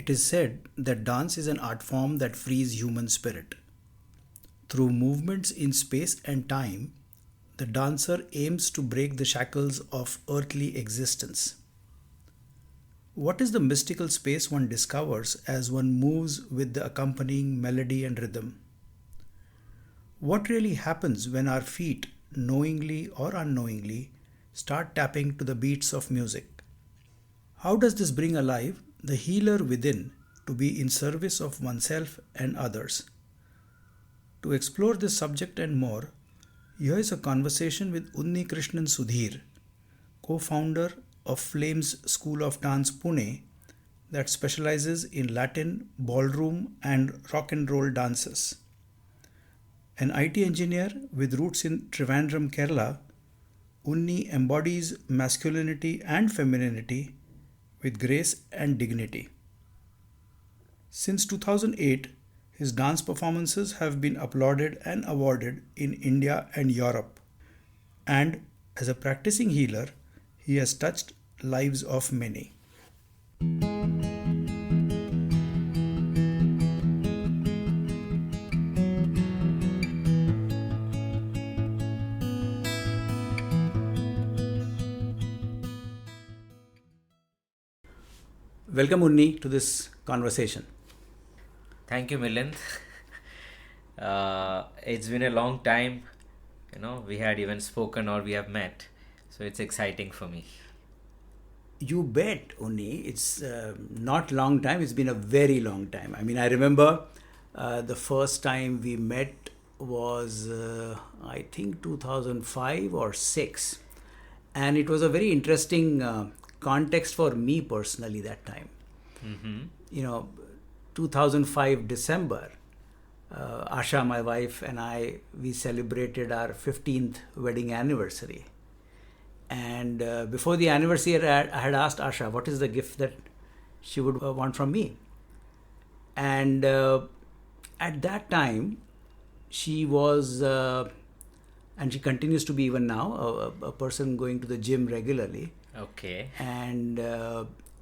It is said that dance is an art form that frees human spirit. Through movements in space and time, the dancer aims to break the shackles of earthly existence. What is the mystical space one discovers as one moves with the accompanying melody and rhythm? What really happens when our feet, knowingly or unknowingly, start tapping to the beats of music? How does this bring alive the healer within to be in service of oneself and others? To explore this subject and more, here is a conversation with Unnikrishnan Sudheer, co-founder of Flames School of Dance Pune that specializes in Latin, ballroom and rock-and-roll dances. An IT engineer with roots in Trivandrum Kerala, Unni embodies masculinity and femininity with grace and dignity. Since 2008, his dance performances have been applauded and awarded in India and Europe. And as a practicing healer, he has touched lives of many. Welcome, Unni, to this conversation. Thank you, Milind. It's been a long time, we had even spoken or we have met. So it's exciting for me. You bet, Unni. It's not long time. It's been a very long time. I mean, I remember the first time we met was, I think, 2005 or 6. And it was a very interesting context for me personally that time. Mm-hmm. 2005 December, Asha, my wife, and I, we celebrated our 15th wedding anniversary. And before the anniversary, I had asked Asha what is the gift that she would want from me. And at that time, she was, and she continues to be even now, a person going to the gym regularly. Okay. And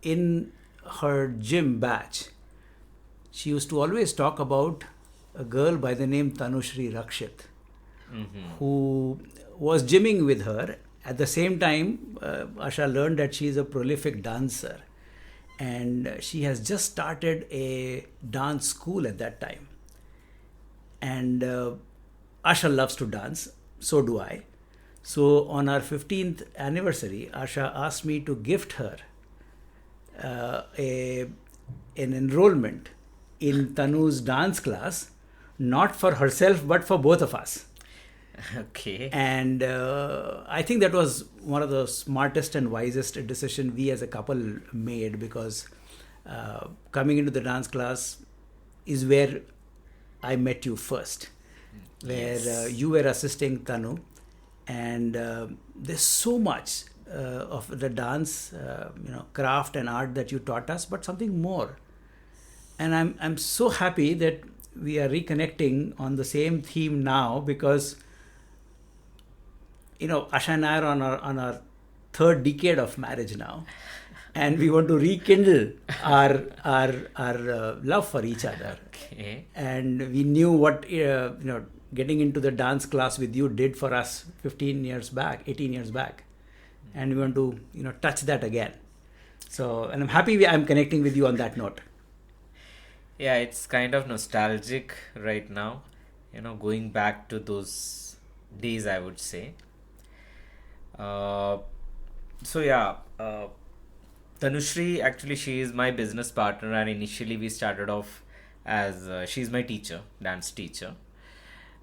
in her gym batch, she used to always talk about a girl by the name Tanushri Rakshit, who was gymming with her. At the same time, Asha learned that she is a prolific dancer. And she has just started a dance school at that time. And Asha loves to dance, so do I. So on our 15th anniversary, Asha asked me to gift her an enrollment in Tanu's dance class, not for herself, but for both of us. Okay. And I think that was one of the smartest and wisest decision we as a couple made, because coming into the dance class is where I met you first, where you were assisting Tanu. And there's so much of the dance, craft and art that you taught us, but something more. And I'm so happy that we are reconnecting on the same theme now, because Asha and I are on our third decade of marriage now, and we want to rekindle our love for each other. Okay. And we knew what getting into the dance class with you did for us 18 years back, and we want to touch that again. So, and I'm happy I'm connecting with you on that note. Yeah, it's kind of nostalgic right now, going back to those days, I would say. Tanushri, actually, she is my business partner, and initially we started off as she's my teacher, dance teacher.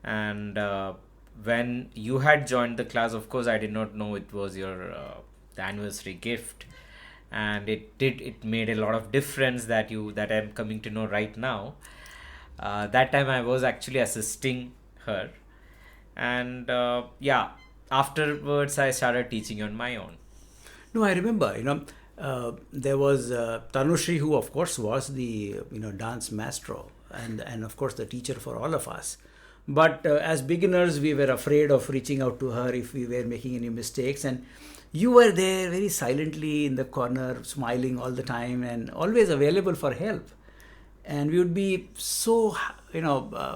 And when you had joined the class, of course, I did not know it was your the anniversary gift, and it made a lot of difference that I'm coming to know right now. That time I was actually assisting her, and afterwards I started teaching on my own. No, I remember, there was Tanushri, who of course was the dance maestro and of course the teacher for all of us. But as beginners, we were afraid of reaching out to her if we were making any mistakes. And You were there very silently in the corner, smiling all the time and always available for help. And we would be so,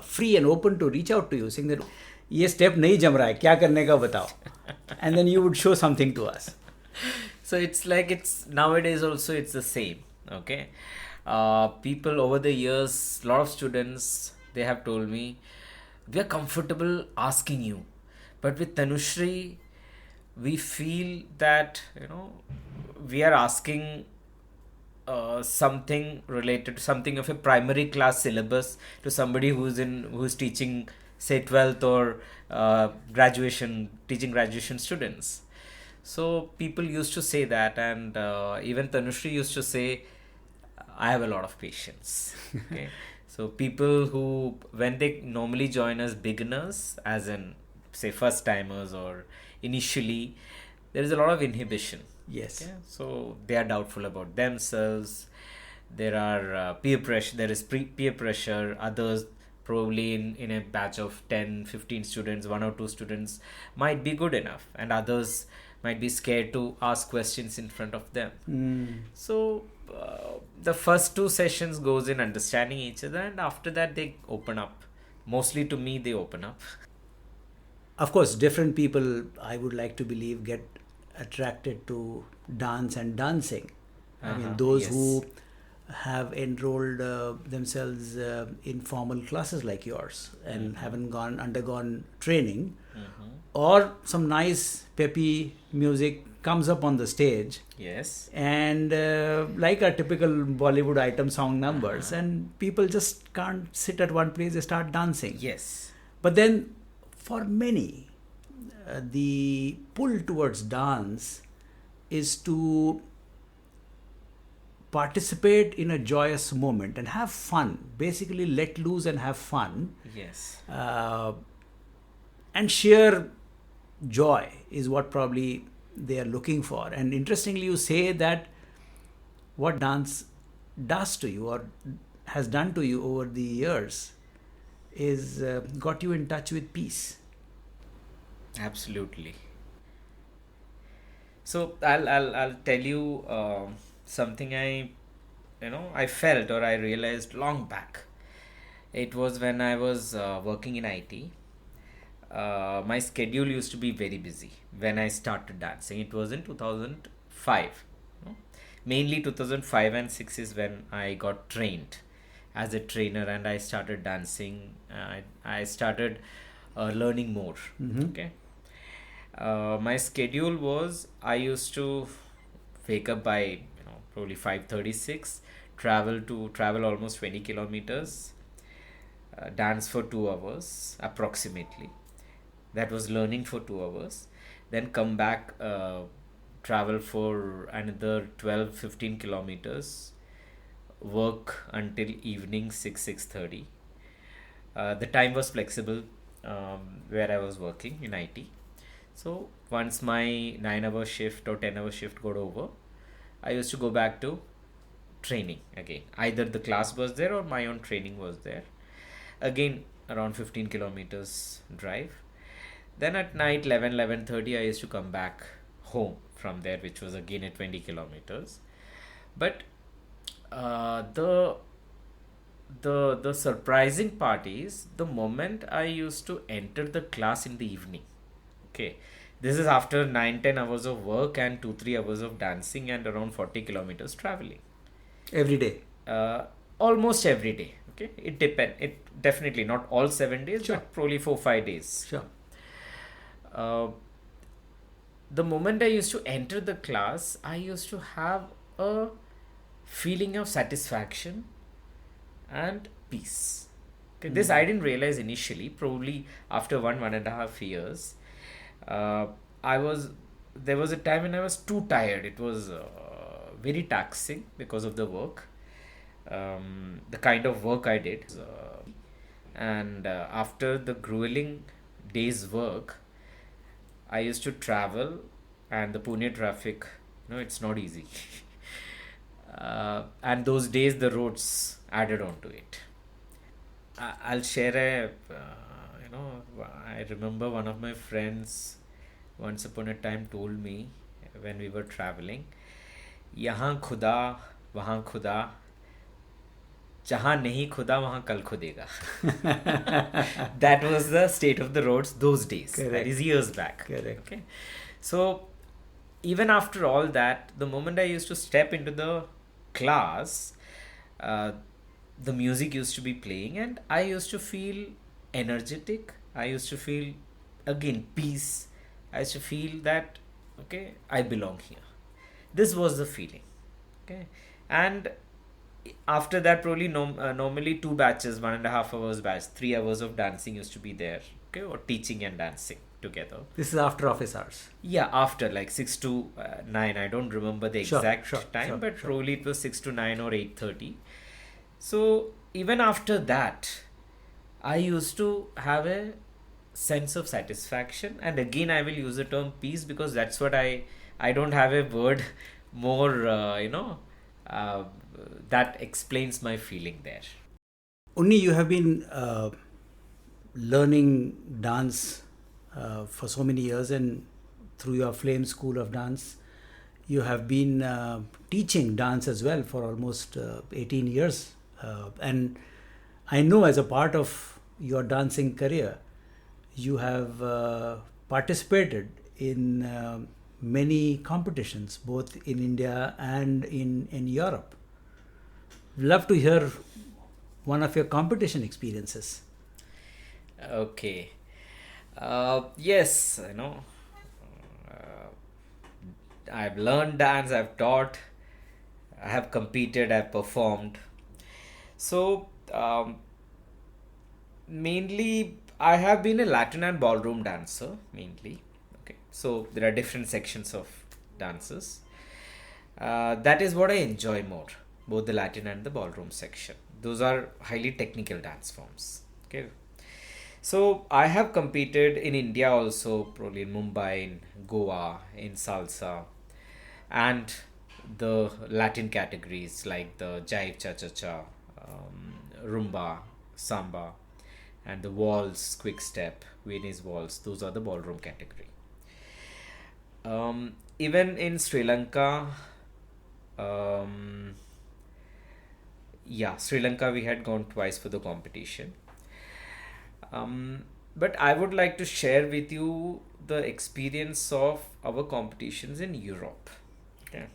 free and open to reach out to you, saying that, ये step नहीं जम रहा है, क्या करने का बताओ. And then you would show something to us. So it's like, it's nowadays also it's the same. Okay, people over the years, a lot of students, they have told me, we are comfortable asking you, but with Tanushri, we feel that we are asking something related to something of a primary class syllabus to somebody who's teaching, say, 12th or teaching graduation students. So people used to say that, and even Tanushri used to say, I have a lot of patience. Okay. So people who, when they normally join as beginners, as in, say, first timers or initially, there is a lot of inhibition. Yes. Okay? So they are doubtful about themselves. There are peer pressure. There is peer pressure. Others, probably in a batch of 10, 15 students, 1 or 2 students might be good enough, and others might be scared to ask questions in front of them. So the first 2 sessions goes in understanding each other, and after that they open up. Mostly to me, they open up. Of course, different people, I would like to believe, get attracted to dance and dancing. I mean, those who have enrolled themselves in formal classes like yours and haven't undergone training, or some nice peppy music comes up on the stage. Yes. And like a typical Bollywood item song numbers, and people just can't sit at one place, they start dancing. Yes. But then for many, the pull towards dance is to participate in a joyous moment and have fun, basically let loose and have fun. Yes. And sheer joy is what probably they are looking for. And interestingly, you say that what dance does to you or has done to you over the years is got you in touch with peace. Absolutely. So I'll tell you something I felt or I realized long back. It was when I was working in IT. My schedule used to be very busy when I started dancing. It was in 2005. Mainly 2005 and 6 is when I got trained as a trainer, and I started dancing. I started learning more. Okay. My schedule was, I used to wake up by probably 5:36, travel almost 20 kilometers, dance for 2 hours approximately. That was learning for 2 hours. Then come back, travel for another 12-15 kilometers, work until evening 6:30. The time was flexible where I was working in IT. So once my 9-hour shift or 10-hour shift got over, I used to go back to training again. Either the class was there or my own training was there. Again, around 15 kilometers drive. Then at night, 11:30, I used to come back home from there, which was again at 20 kilometers. But the surprising part is the moment I used to enter the class in the evening. Okay, this is after 9-10 hours of work and 2-3 hours of dancing and around 40 kilometers traveling. Every day? Almost every day. Okay, it depends. It definitely not all 7 days, Sure. but probably 4-5 days. Sure. The moment I used to enter the class, I used to have a feeling of satisfaction and peace. Okay, this I didn't realize initially. Probably after 1.5 years, there was a time when I was too tired. It was very taxing because of the work, the kind of work I did, and after the grueling day's work, I used to travel, and the Pune traffic, it's not easy. And those days, the roads added on to it. I'll share I remember one of my friends once upon a time told me, when we were traveling. यहाँ खुदा वहाँ खुदा, जहाँ नहीं खुदा वहाँ कल खुदेगा. That was the state of the roads those days. Correct. That is years back. Correct. Okay. So even after all that, the moment I used to step into the class, the music used to be playing and I used to feel energetic. I used to feel, again, peace. I used to feel that, okay, I belong here. This was the feeling. Okay. And after that, probably normally 2 batches, 1.5 hours batch, 3 hours of dancing used to be there. Okay. Or teaching and dancing together. This is after office hours. Yeah, after like 6 to 9. I don't remember the exact time, but probably it was 6 to 9 or 8:30. So even after that, I used to have a sense of satisfaction. And again, I will use the term peace because that's what I don't have a word more, that explains my feeling there. Unni, you have been learning dance for so many years, and through your Flame School of Dance, you have been teaching dance as well for almost 18 years. And I know as a part of your dancing career, you have participated in many competitions, both in India and in Europe. Love to hear one of your competition experiences. Okay. Yes, I've learned dance, I've taught, I have competed, I've performed. So, mainly, I have been a Latin and ballroom dancer, mainly. Okay. So, there are different sections of dances. That is what I enjoy more, both the Latin and the ballroom section. Those are highly technical dance forms. Okay. So I have competed in India also, probably in Mumbai, in Goa, in salsa, and the Latin categories like the jive, cha-cha-cha, rumba, samba, and the waltz, quick step, Viennese waltz. Those are the ballroom category. Even in Sri Lanka, Sri Lanka we had gone twice for the competition. But I would like to share with you the experience of our competitions in Europe. Okay.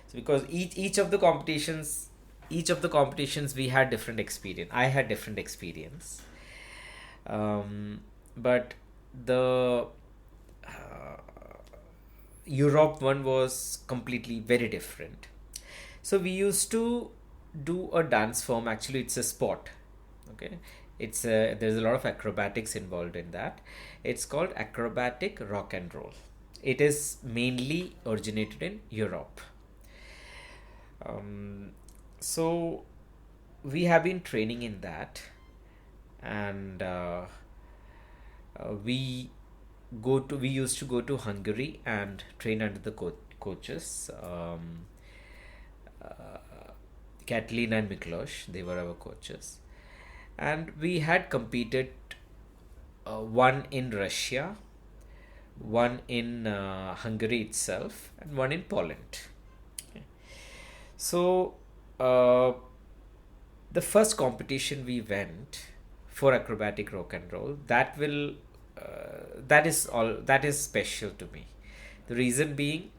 So because each of the competitions we had different experience. I had different experience. But the Europe one was completely very different. So we used to do a dance form. Actually, it's a sport. Okay. There's a lot of acrobatics involved in that. It's called acrobatic rock and roll. It is mainly originated in Europe. So we have been training in that, and we used to go to Hungary and train under the coaches. Kathleen and Miklos, they were our coaches. And we had competed one in Russia, one in Hungary itself, and one in Poland. Okay. So the first competition we went for acrobatic rock and roll, that is special to me. The reason being,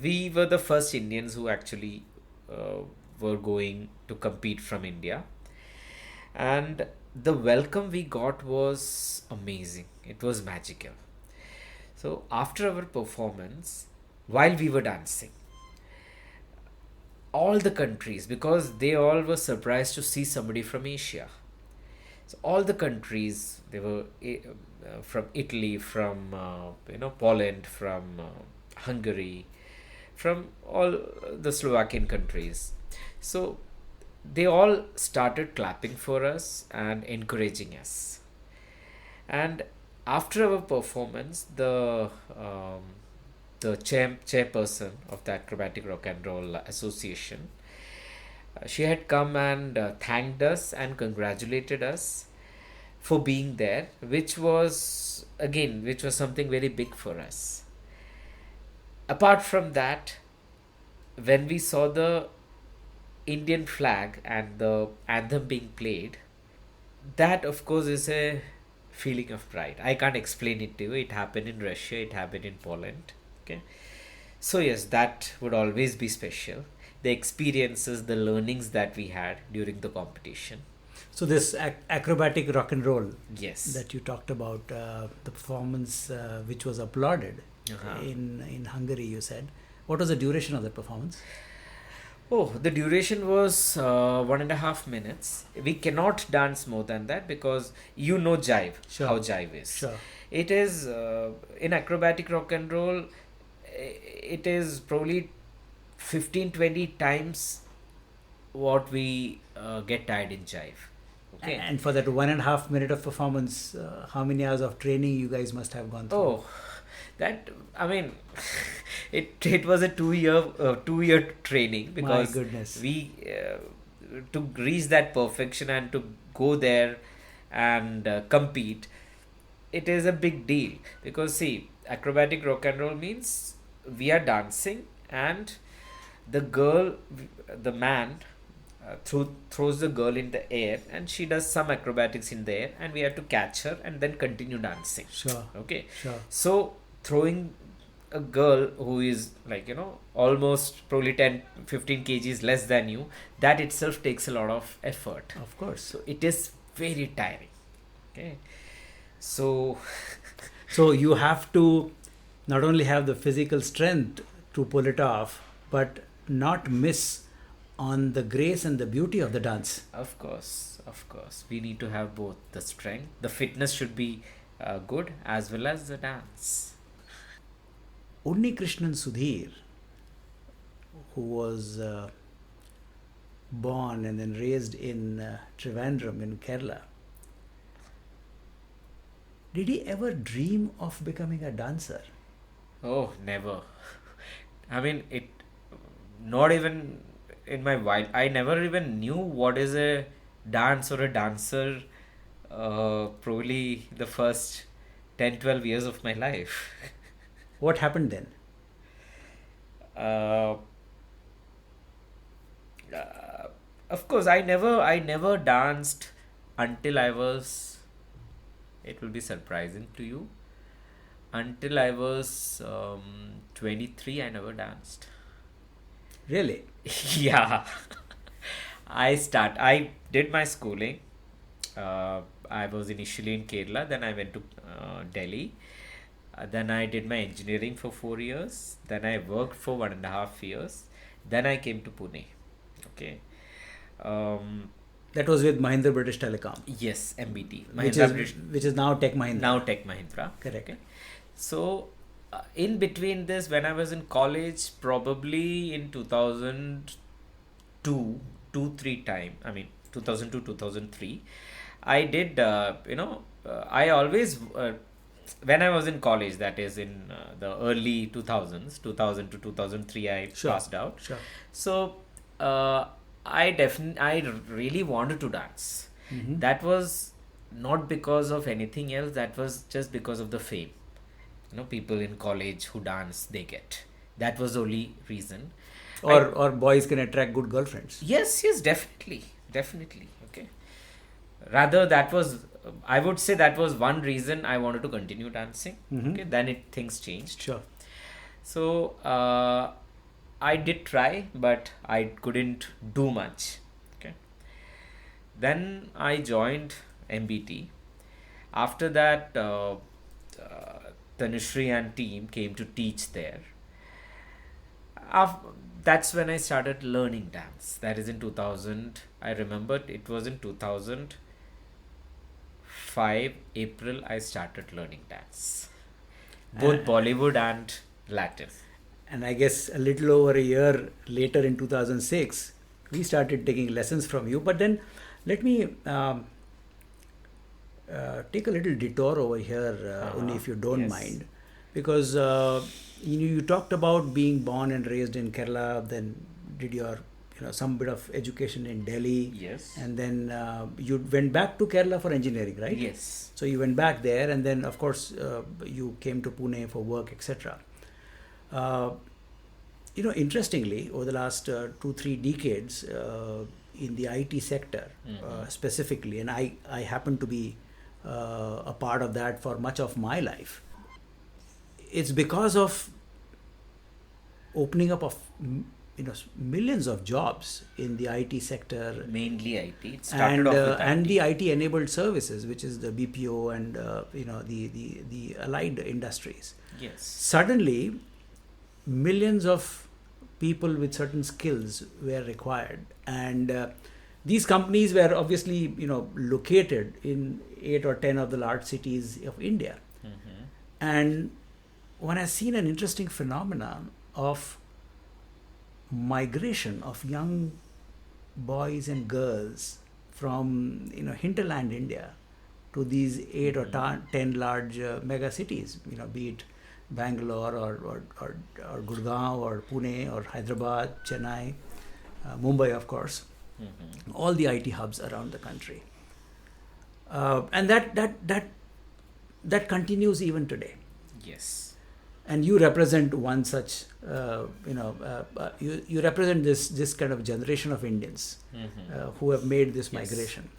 we were the first Indians who actually were going to compete from India, and the welcome we got was amazing. It was magical. So after our performance, while we were dancing, all the countries, because they all were surprised to see somebody from Asia, so all the countries, they were from Italy, from Poland, from Hungary, from all the Slovakian countries. So they all started clapping for us and encouraging us. And after our performance, the chairperson of the Acrobatic Rock and Roll Association, she had come and thanked us and congratulated us for being there, which was something very big for us. Apart from that, when we saw the Indian flag and the anthem being played, that of course is a feeling of pride. I can't explain it to you. It happened in Russia, it happened in Poland. Okay. So yes, that would always be special. The experiences, the learnings that we had during the competition. So this acrobatic rock and roll Yes. that you talked about, the performance which was applauded Uh-huh. in Hungary, you said. What was the duration of the performance? Oh, the duration was 1.5 minutes. We cannot dance more than that because you know jive, Sure. how jive is. Sure. It is in acrobatic rock and roll, it is probably 15-20 times what we get tired in jive. Okay. And for that 1.5 minute of performance, how many hours of training you guys must have gone through? Oh, that, I mean, it was a 2 year training because My goodness. we to reach that perfection and to go there and compete, it is a big deal because see, acrobatic rock and roll means we are dancing and the man throws the girl in the air and she does some acrobatics in the air and we have to catch her and then continue dancing. Sure. Okay. Sure. So throwing a girl who is like, almost probably 10-15 kgs less than you, that itself takes a lot of effort. Of course. So it is very tiring. Okay. So So you have to not only have the physical strength to pull it off, but not miss on the grace and the beauty of the dance. of course, we need to have both the strength, the fitness should be good as well as the dance. Unnikrishnan Sudheer, who was born and then raised in Trivandrum in Kerala, did he ever dream of becoming a dancer? Oh, never. I mean, it not even in my wild. I never even knew what is a dance or a dancer. Probably the first 10-12 years of my life. What happened then? Of course, I never danced until I was. It will be surprising to you. Until I was 23, I never danced. Really? Yeah. I did my schooling. I was initially in Kerala, then I went to Delhi. Then I did my engineering for 4 years. Then I worked for 1.5 years. Then I came to Pune. Okay. That was with Mahindra British Telecom. Yes, MBT. Which is now Tech Mahindra. Now Tech Mahindra. Correct. Okay. So, in between this, when I was in college, probably in 2002, 2-3 time, I mean 2002, 2003, I did, I always, when I was in college, that is in the early 2000s, 2000 to 2003, I passed out. Sure. So, I really wanted to dance. Mm-hmm. That was not because of anything else, that was just because of the fame. People in college who dance, they get. That was the only reason. Or boys can attract good girlfriends. Yes, definitely. Okay. Rather, I would say that was one reason I wanted to continue dancing. Mm-hmm. Okay. Then things changed. Sure. So, I did try, but I couldn't do much. Okay. Then I joined MBT. After that, Tanushree and team came to teach there. That's when I started learning dance. That is in 2000. I remember it was in 2005 April I started learning dance. Both Bollywood and Latin. And I guess a little over a year later in 2006, we started taking lessons from you. But then let me take a little detour over here, Unni, if you don't mind. Because you talked about being born and raised in Kerala, then did your some bit of education in Delhi. Yes. And then you went back to Kerala for engineering, right? Yes. So you went back there and then of course you came to Pune for work, etc. Uh, Interestingly, over the last 2-3 decades in the IT sector specifically, and I happen to be a part of that for much of my life, it's because of opening up of millions of jobs in the IT sector, Mainly IT. It started off with and IT. the IT enabled services, which is the BPO and the allied industries. Yes. Suddenly, millions of people with certain skills were required, and these companies were obviously located in 8 or 10 of the large cities of India. And one has seen an interesting phenomenon of migration of young boys and girls from hinterland India to these 8 or 10 large mega cities, be it Bangalore or Gurgaon or Pune or Hyderabad, Chennai, Mumbai, of course, all the IT hubs around the country, and that continues even today. Yes. And you represent one such, you represent this kind of generation of Indians who have made this migration.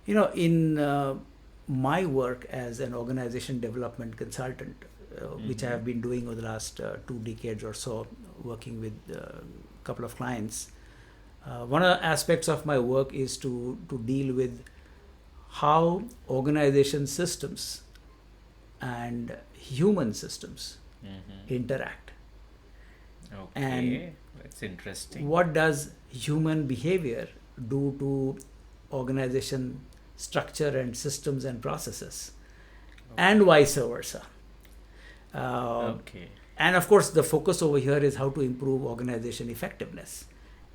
In my work as an organization development consultant, which I have been doing over the last 2 decades or so, working with a couple of clients, one of the aspects of my work is to deal with how organization systems and human systems interact. Okay, And that's interesting. what does human behavior do to organization structure and systems and processes, and vice versa. Okay. And of course, the focus over here is how to improve organization effectiveness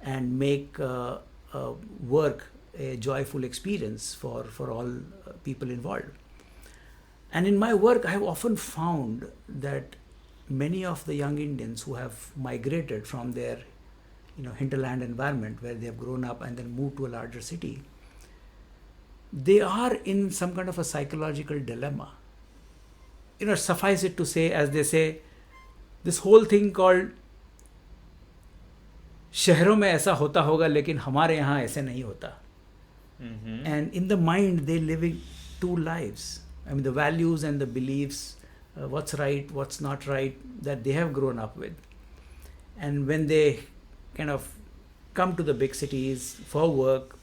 and make work a joyful experience for all people involved. And in my work, I have often found that many of the young Indians who have migrated from their hinterland environment where they have grown up and then moved to a larger city, they are in some kind of a psychological dilemma. Suffice it to say, as they say, this whole thing called शहरों में ऐसा होता होगा लेकिन हमारे यहाँ ऐसे नहीं होता. And in the mind, they living 2 lives. I mean, the values and the beliefs, what's right, what's not right, that they have grown up with. And when they kind of come to the big cities for work,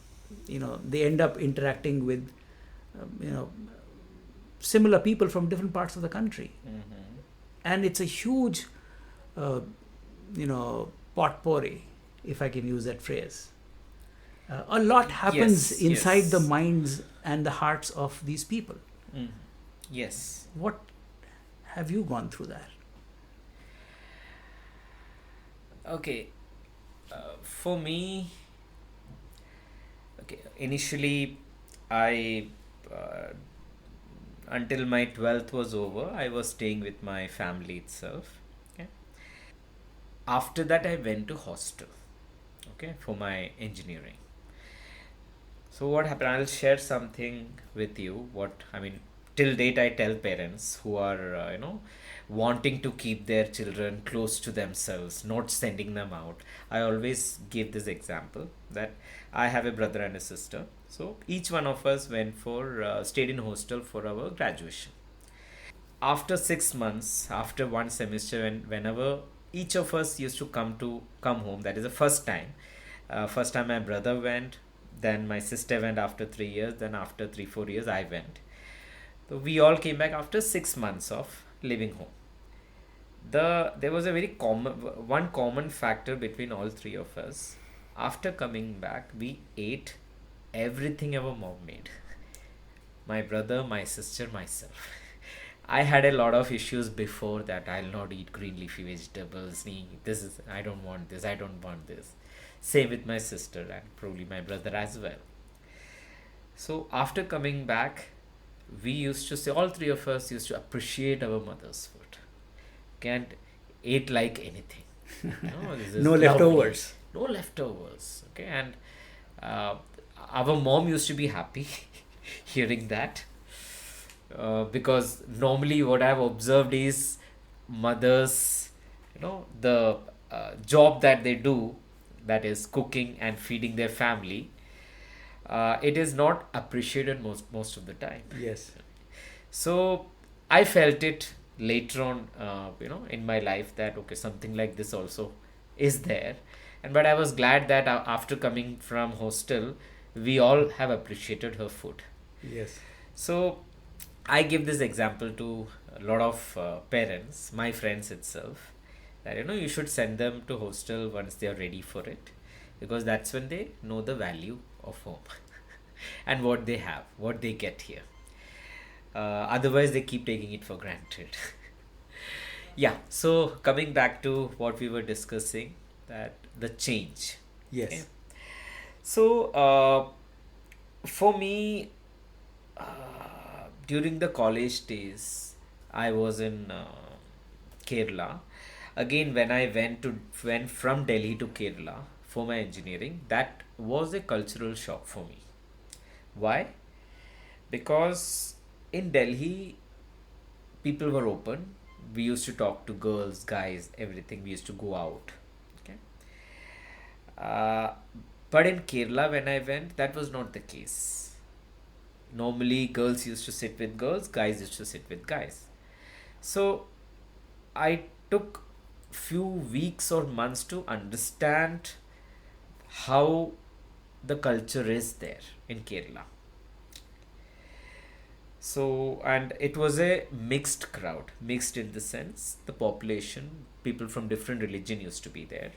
they end up interacting with, similar people from different parts of the country. And it's a huge, potpourri, if I can use that phrase. A lot happens inside the minds and the hearts of these people. Yes. What have you gone through that? Okay. For me, initially, I until my 12th was over, I was staying with my family itself. Okay. After that, I went to hostel. Okay, for my engineering. So what happened? I'll share something with you. Till date, I tell parents who are wanting to keep their children close to themselves, not sending them out. I always give this example that I have a brother and a sister. So each one of us stayed in hostel for our graduation. After 6 months, after one semester, whenever each of us used to come home, that is the first time. First time my brother went, then my sister went after 3 years, then after 3-4 years I went. So we all came back after 6 months of living home. There was a very common factor between all 3 of us. After coming back, we ate everything our mom made. My brother, my sister, myself. I had a lot of issues before that. I'll not eat green leafy vegetables. I don't want this. I don't want this. Same with my sister and probably my brother as well. So after coming back, we used to say, all 3 of us used to appreciate our mother's food. Can't eat like anything. No leftovers. No leftovers. Okay, and our mom used to be happy hearing that. Because normally what I've observed is mothers, the job that they do, that is cooking and feeding their family, it is not appreciated most of the time. Yes. So I felt it later on, in my life, that okay, something like this also is there. And but I was glad that after coming from hostel, we all have appreciated her food. Yes. So I give this example to a lot of parents, my friends itself, that you should send them to hostel once they are ready for it, because that's when they know the value of home and what they have, what they get here. Otherwise, they keep taking it for granted. Yeah. So coming back to what we were discussing, that the change. Yes. Okay. So for me, during the college days, I was in Kerala. Again, when I went from Delhi to Kerala for my engineering, that was a cultural shock for me. Why? Because in Delhi, people were open. We used to talk to girls, guys, everything. We used to go out. Okay. Uh, but in Kerala, when I went, that was not the case. Normally, girls used to sit with girls, guys used to sit with guys. So I took few weeks or months to understand how the culture is there in Kerala. So, and it was a mixed crowd, mixed in the sense the population, people from different religion used to be there.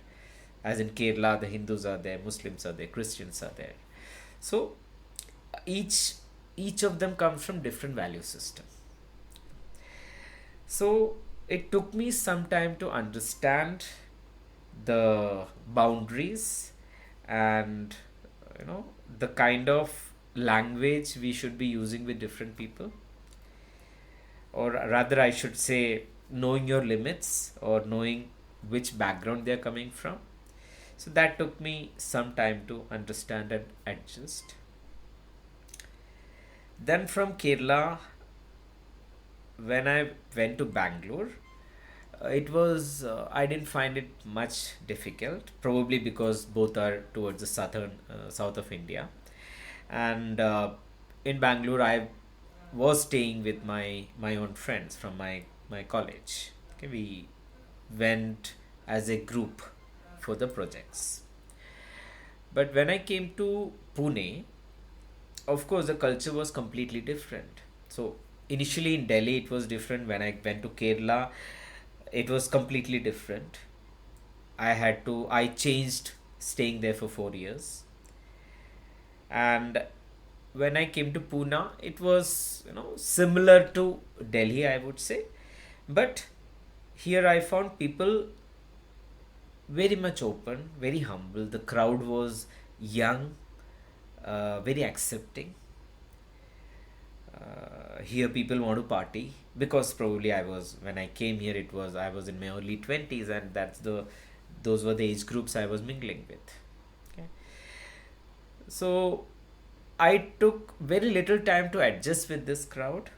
As in Kerala, the Hindus are there, Muslims are there, Christians are there. So each each of them comes from different value system. So it took me some time to understand the boundaries and the kind of language we should be using with different people, or rather I should say knowing your limits or knowing which background they are coming from. So that took me some time to understand and adjust. Then from Kerala, when I went to Bangalore, it was I didn't find it much difficult, probably because both are towards the south of India. And in Bangalore, I was staying with my own friends from my college. Okay, we went as a group for the projects. But when I came to Pune, of course, the culture was completely different. So initially in Delhi, it was different. When I went to Kerala, it was completely different. I changed staying there for 4 years. And when I came to Pune, it was, similar to Delhi, I would say. But here I found people very much open, very humble. The crowd was young, very accepting. Here people want to party, because probably when I came here, I was in my early 20s, and those were the age groups I was mingling with. Okay. So I took very little time to adjust with this crowd.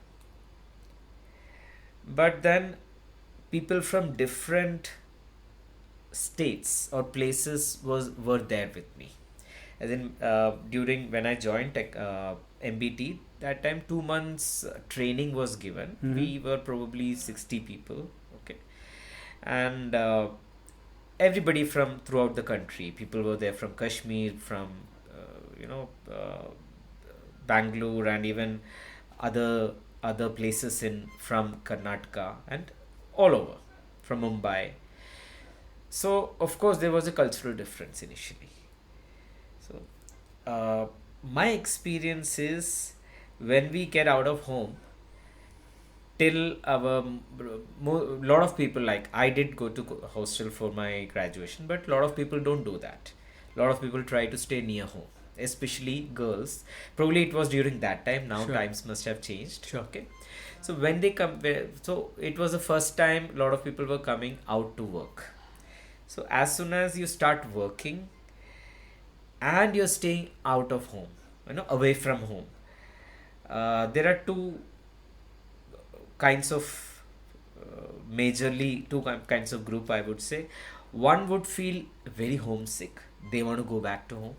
But then people from different states or places were there with me. As in during when I joined MBT, that time 2 months training was given. Mhm. We were probably 60 people. Okay. And everybody from throughout the country. People were there from Kashmir, from Bangalore, and even other places from Karnataka, and all over, from Mumbai. So of course there was a cultural difference initially. So my experience is, when we get out of home, till our lot of people, like I did go to hostel for my graduation, but a lot of people don't do that. A lot of people try to stay near home, especially girls. Probably it was during that time. Now Sure. times must have changed. Sure. Okay. So when they come, so it was the first time a lot of people were coming out to work. So as soon as you start working and you're staying out of home, away from home, there are two kinds of majorly two kinds of group, I would say. One would feel very homesick, they want to go back to home.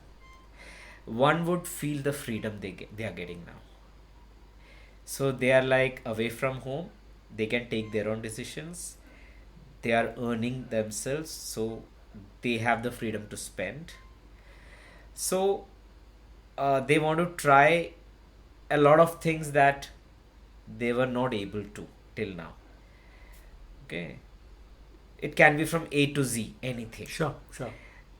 One would feel the freedom they are getting now. So they are like away from home, they can take their own decisions, they are earning themselves, so they have the freedom to spend. So they want to try a lot of things that they were not able to till now. Okay, it can be from A to Z, anything. Sure, sure.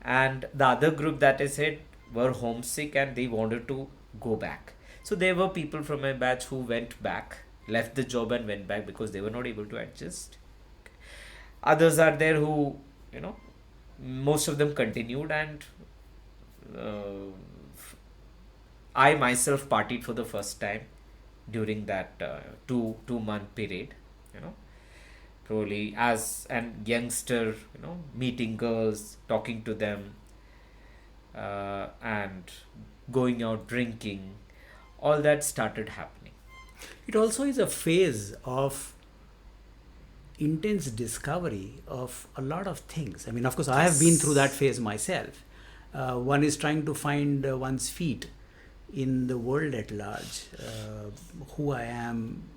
And the other group that I said were homesick and they wanted to go back. So there were people from my batch who went back, left the job and went back because they were not able to adjust. Others are there who, most of them continued, and uh, I myself partied for the first time during that two-month period, probably as an youngster, meeting girls, talking to them, and going out drinking, all that started happening. It also is a phase of intense discovery of a lot of things. I mean, of course, I have been through that phase myself. One is trying to find one's feet in the world at large, who I am,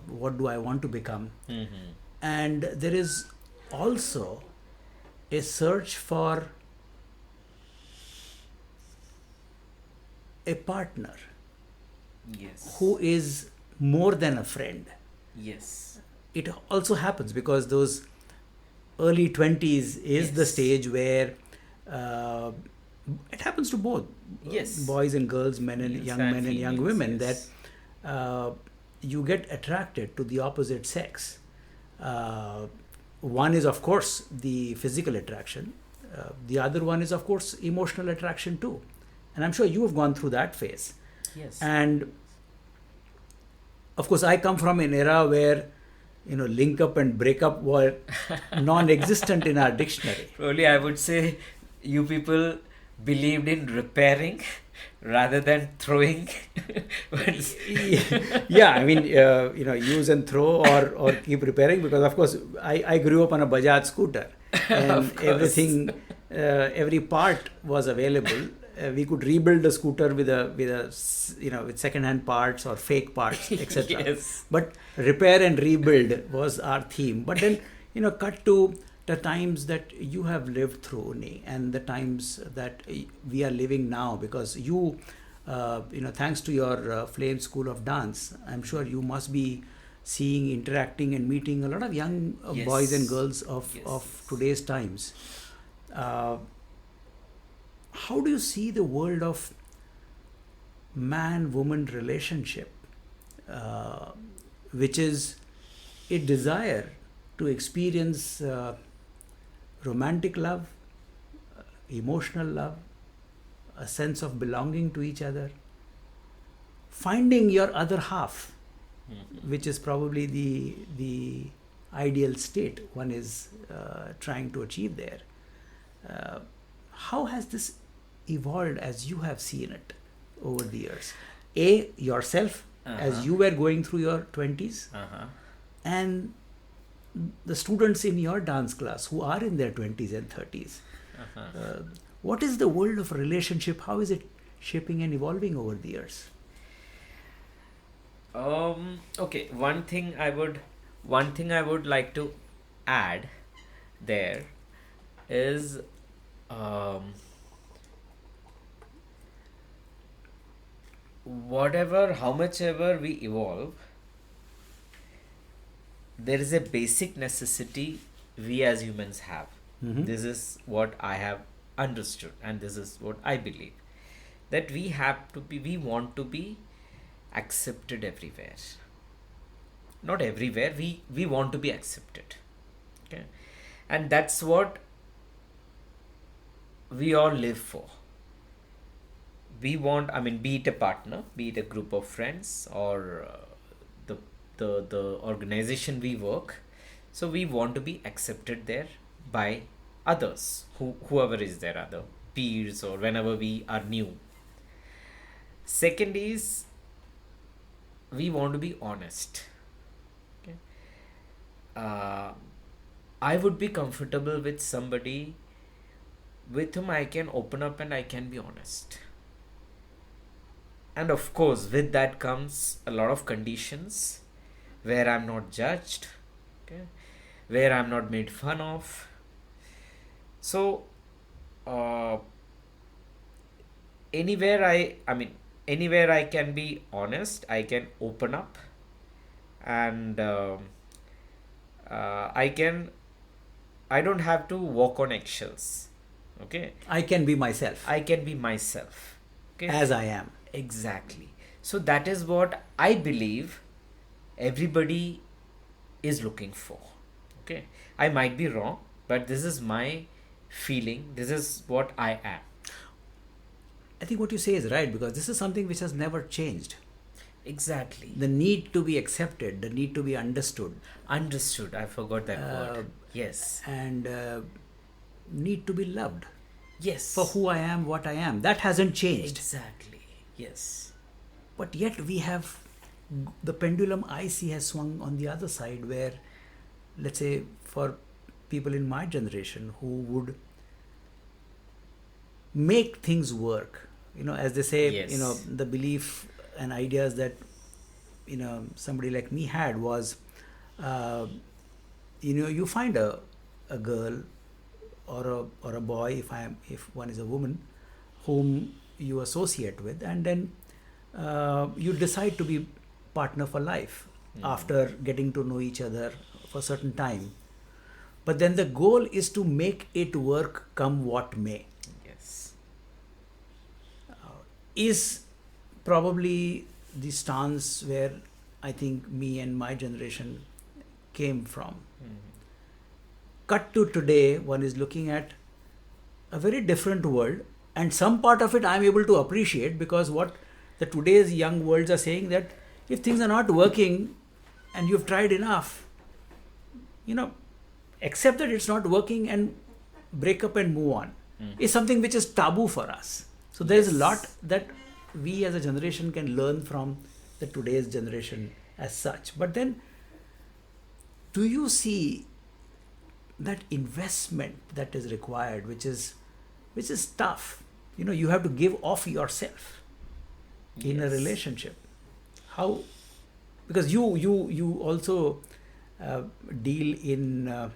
what do I want to become. Mm-hmm. And there is also a search for a partner Yes. who is more than a friend. Yes. It also happens because those early 20s is the Yes. stage where it happens to both Yes. boys and girls, men and Yes, young and men and young females, women, yes. that you get attracted to the opposite sex. One is, of course, the physical attraction. The other one is, of course, emotional attraction too. And I'm sure you have gone through that phase. Yes. And of course, I come from an era where, link up and break up were non-existent in our dictionary. Probably I would say you people believed in repairing rather than throwing. Yeah, I mean, use and throw or keep repairing, because of course I grew up on a Bajaj scooter and everything, every part was available. We could rebuild a scooter with second-hand parts or fake parts, etc. Yes. But repair and rebuild was our theme. But then, cut to the times that you have lived through, Unni, and the times that we are living now, because you, thanks to your Flame School of Dance, I'm sure you must be seeing, interacting, and meeting a lot of young Yes. boys and girls of Yes. today's times. How do you see the world of man-woman relationship, which is a desire to experience romantic love, emotional love, a sense of belonging to each other, finding your other half, Mhm. which is probably the ideal state one is trying to achieve there. How has this evolved as you have seen it over the years? Yourself, as Uh-huh. you were going through your 20s, Uh-huh. and the students in your dance class who are in their 20s and 30s. Uh-huh. What is the world of relationship? How is it shaping and evolving over the years? Okay, one thing I would like to add there is how much ever we evolve, there is a basic necessity we as humans have. Mhm. This is what I have understood, and this is what I believe, that we want to be accepted everywhere. Not everywhere, we want to be accepted. Okay, and that's what we all live for. We want, be it a partner, be it a group of friends, or the organization we work. So we want to be accepted there by others, whoever is there, other peers, or whenever we are new. Second is, we want to be honest. Okay. uh, I would be comfortable with somebody with whom I can open up and I can be honest. And of course, with that comes a lot of conditions where I'm not judged, okay, where I'm not made fun of. So, uh, anywhere I mean, anywhere I can be honest, I can open up, and I can. I don't have to walk on eggshells. Okay, I can be myself I can be myself. Okay, as I am. exactly. So that is what I believe everybody is looking for. Okay, I might be wrong, but this is my feeling. This is what I am. I think what you say is right, because this is something which has never changed. Exactly. The need to be accepted, the need to be understood, Understood. I forgot that word. Yes. and need to be loved Yes. for who I am, what I am. That hasn't changed. Exactly. Yes. But yet we have, the pendulum I see has swung on the other side, where, let's say, for people in my generation who would make things work, as they say, Yes. the belief and ideas that, somebody like me had was, you find a girl or a boy, if one is a woman, whom you associate with, and then you decide to be partner for life after getting to know each other for a certain time. But then the goal is to make it work, come what may. Yes. Is probably the stance where I think me and my generation came from. Cut to today, one is looking at a very different world, and some part of it I'm able to appreciate, because what the today's young worlds are saying, that if things are not working and you've tried enough, accept that it's not working and break up and move on, is something which is taboo for us. So there is a lot that we as a generation can learn from the today's generation as such. But then, do you see that investment that is required, which is tough? You have to give of yourself in a Yes. relationship. How? Because you also deal in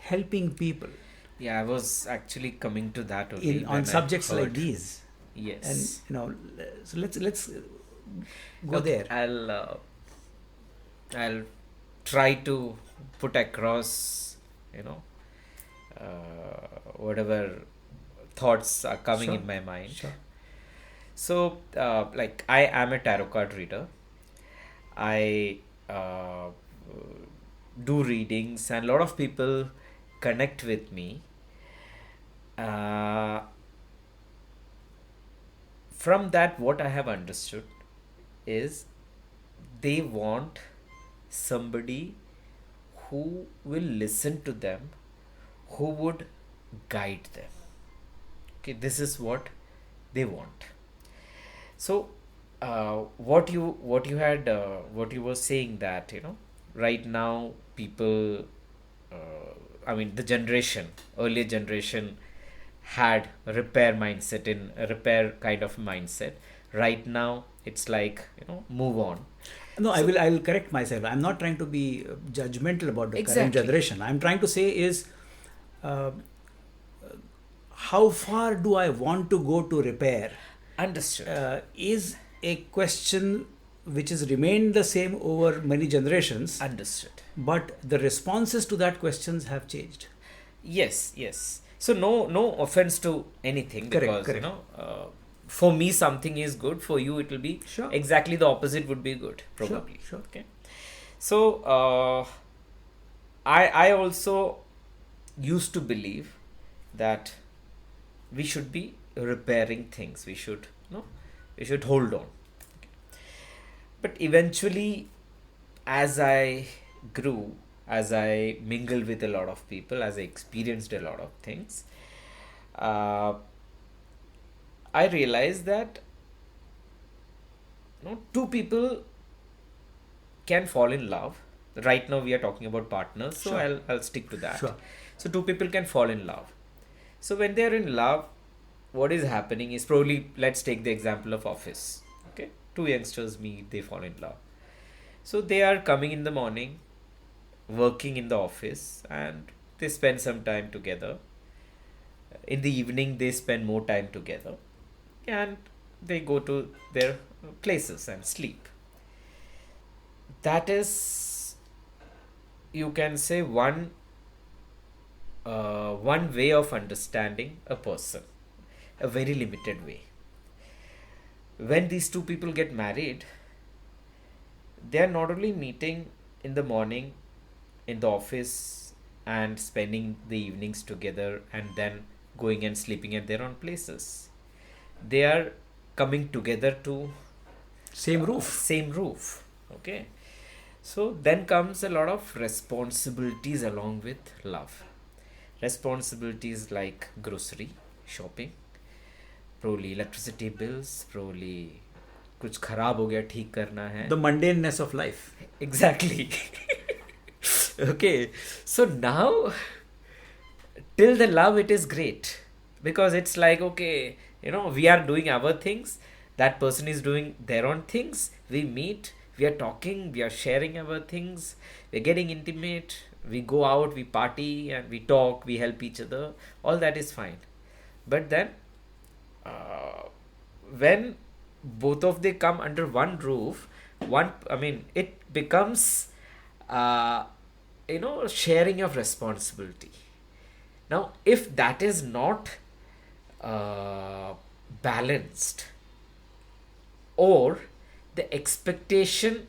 helping people Yeah, I was actually coming to that only on when I subjects like heard. these, Yes. and so let's go Okay, there. I'll try to put across, whatever thoughts are coming Sure. in my mind. Sure. So, like, I am a tarot card reader. I do readings, and a lot of people connect with me. From that, what I have understood is they want somebody who will listen to them, who would guide them. Okay, this is what they want. So, what you were saying, that right now people, the earlier generation had a repair mindset, in a repair kind of mindset. Right now it's like, move on. No, I will correct myself. I'm not trying to be judgmental about the current Exactly. generation. I'm trying to say is, how far do I want to go to repair? Understood. Is a question which has remained the same over many generations, Understood. but the responses to that questions have changed. Yes. So no offense to anything, Correct, because for me something is good, for you it will be Sure. exactly the opposite would be good, probably. Sure. Okay. So I also used to believe that we should be repairing things. We should hold on. Okay. But eventually, as I grew, as I mingled with a lot of people, as I experienced a lot of things, I realized that two people can fall in love, right now we are talking about partners, so Sure. I'll stick to that. Sure. So two people can fall in love. So when they are in love, what is happening is, probably, let's take the example of office. Okay, two youngsters meet, they fall in love. So they are coming in the morning, working in the office, and they spend some time together. In the evening, they spend more time together, and they go to their places and sleep. That is, you can say, one way of understanding a person, a very limited way. When these two people get married, they are not only meeting in the morning in the office and spending the evenings together and then going and sleeping at their own places. They are coming together to Same roof. same roof. Okay, so then comes a lot of responsibilities along with love. Responsibilities like grocery shopping, probably electricity bills, probably कुछ खराब हो गया ठीक करना है. The mundaneness of life. Exactly. Okay, so now till the love it is great, because it's like, okay, we are doing our things, that person is doing their own things, we meet, we are talking, we are sharing our things, we're getting intimate, we go out, we party and we talk, we help each other, all that is fine. But then when both of they come under one roof, it becomes sharing of responsibility. Now if that is not balanced, or the expectation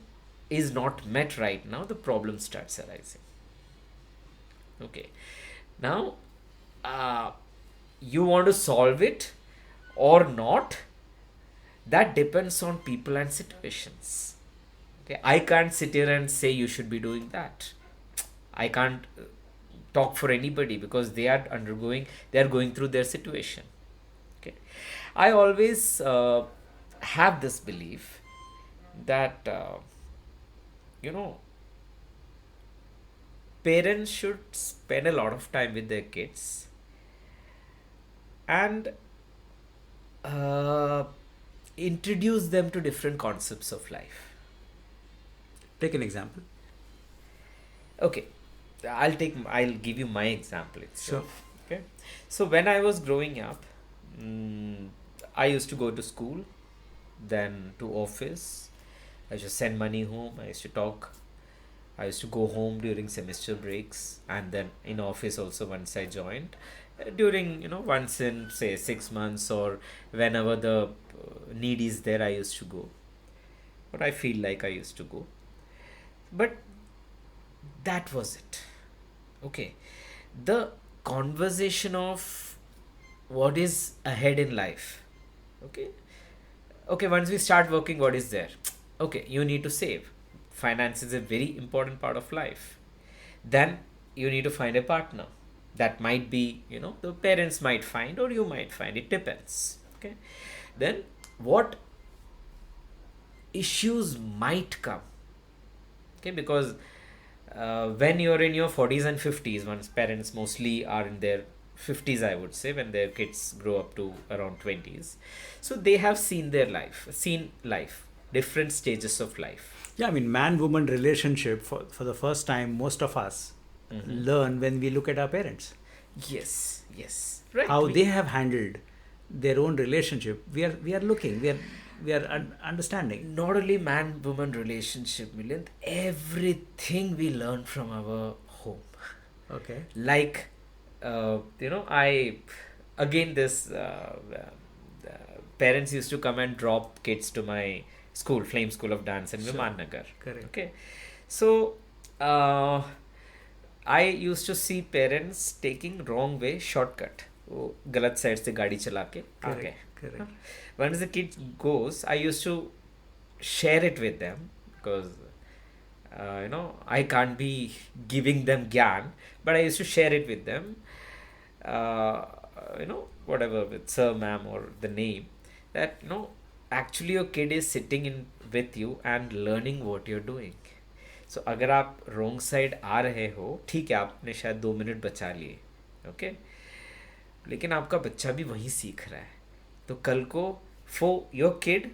is not met right now, the problem starts arising. Okay, now you want to solve it or not, that depends on people and situations. Okay, I can't sit here and say you should be doing that. I can't talk for anybody, because they are going through their situation. Okay, I always have this belief that parents should spend a lot of time with their kids and introduce them to different concepts of life. Take an example. Okay, I'll give you my example itself. Sure. Okay, so when I was growing up, I used to go to school, then to office. I used to send money home. I used to talk. I used to go home during semester breaks, and then in office also once I joined. During, once in say 6 months, or whenever the need is there, I used to go. But I feel like I used to go. But that was it. Okay, the conversation of what is ahead in life. Okay, once we start working, what is there? Okay, you need to save. Finance is a very important part of life. Then you need to find a partner. That might be, the parents might find, or you might find, it depends. Okay, then what issues might come? Okay, because when you're in your 40s and 50s, one's parents mostly are in their 50s, I would say, when their kids grow up to around 20s. So they have seen life, different stages of life. Yeah, man-woman relationship, for the first time, most of us learn when we look at our parents. Yes, right. How they have handled their own relationship. We are looking, we are understanding. Not only man-woman relationship, Milind, everything we learn from our home. Okay. Like, parents used to come and drop kids to my school, Flame School of Dance in Viman Nagar. Correct. Okay, so I used to see parents taking wrong way, shortcut. वो गलत side से गाड़ी चला के आ गए. Once the kid goes, I used to share it with them, because I can't be giving them gyan, but I used to share it with them. Whatever, with sir, ma'am, or the name, that actually your kid is sitting in with you and learning what you're doing. सो अगर आप wrong side आ रहे हो, ठीक है, आपने शायद 2 minute बचा लिए, ओके, लेकिन आपका बच्चा भी वही सीख रहा है, तो कल को फॉर योर किड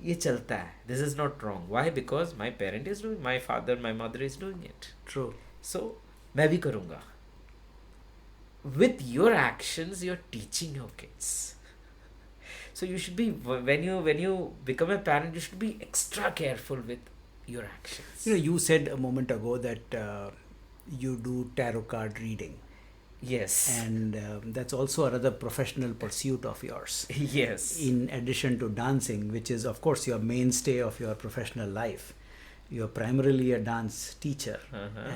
ये चलता है, this is not wrong, why, because my parent is doing, my father my mother is doing it, True. So मैं भी करूँगा. With your actions you're teaching your kids, so you should be, when you become a parent, you should be extra careful with your actions. You said a moment ago that you do tarot card reading, Yes. and that's also another professional pursuit of yours. Yes. In addition to dancing, which is of course your mainstay of your professional life, you're primarily a dance teacher,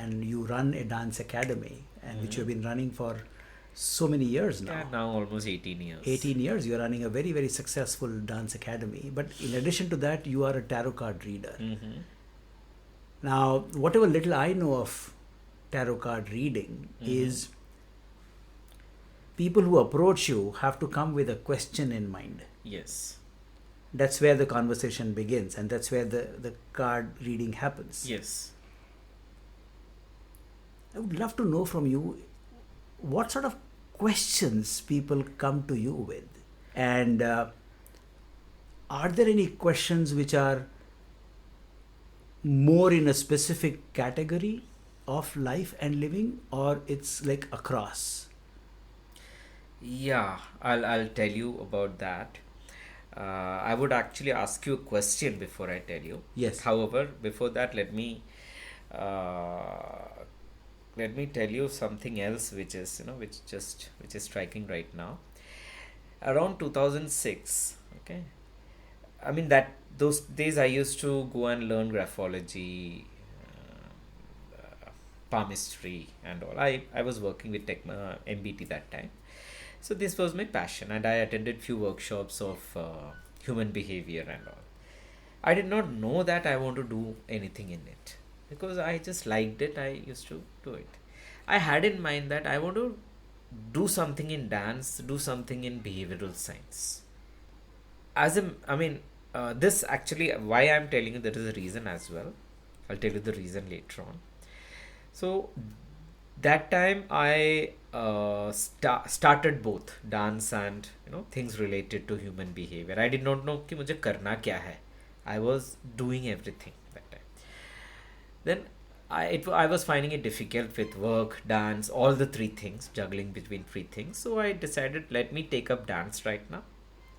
and you run a dance academy, and which you've been running for so many years now. Yeah, now almost 18 years. 18 years you're running a very, very successful dance academy, but in addition to that you are a tarot card reader. Now whatever little I know of tarot card reading is people who approach you have to come with a question in mind. Yes. That's where the conversation begins, and that's where the card reading happens. Yes. I would love to know from you what sort of questions people come to you with, and are there any questions which are more in a specific category of life and living, or it's like across? Yeah, I'll tell you about that. I would actually ask you a question before I tell you. Yes. However, before that, let me tell you something else, which is, which is striking right now. Around 2006, okay, I mean, that those days I used to go and learn graphology, palmistry and all. I was working with MBT that time. So this was my passion, and I attended few workshops of human behavior and all. I did not know that I want to do anything in it, because I just liked it. I used to do it. I had in mind that I want to do something in dance, do something in behavioral science. This actually, why I'm telling you, there is a reason as well. I'll tell you the reason later on. So that time I started both dance and things related to human behavior. I did not know कि मुझे करना क्या है. I was doing everything that time. Then I was finding it difficult with work, dance, all the three things, juggling between three things. So I decided, let me take up dance right now,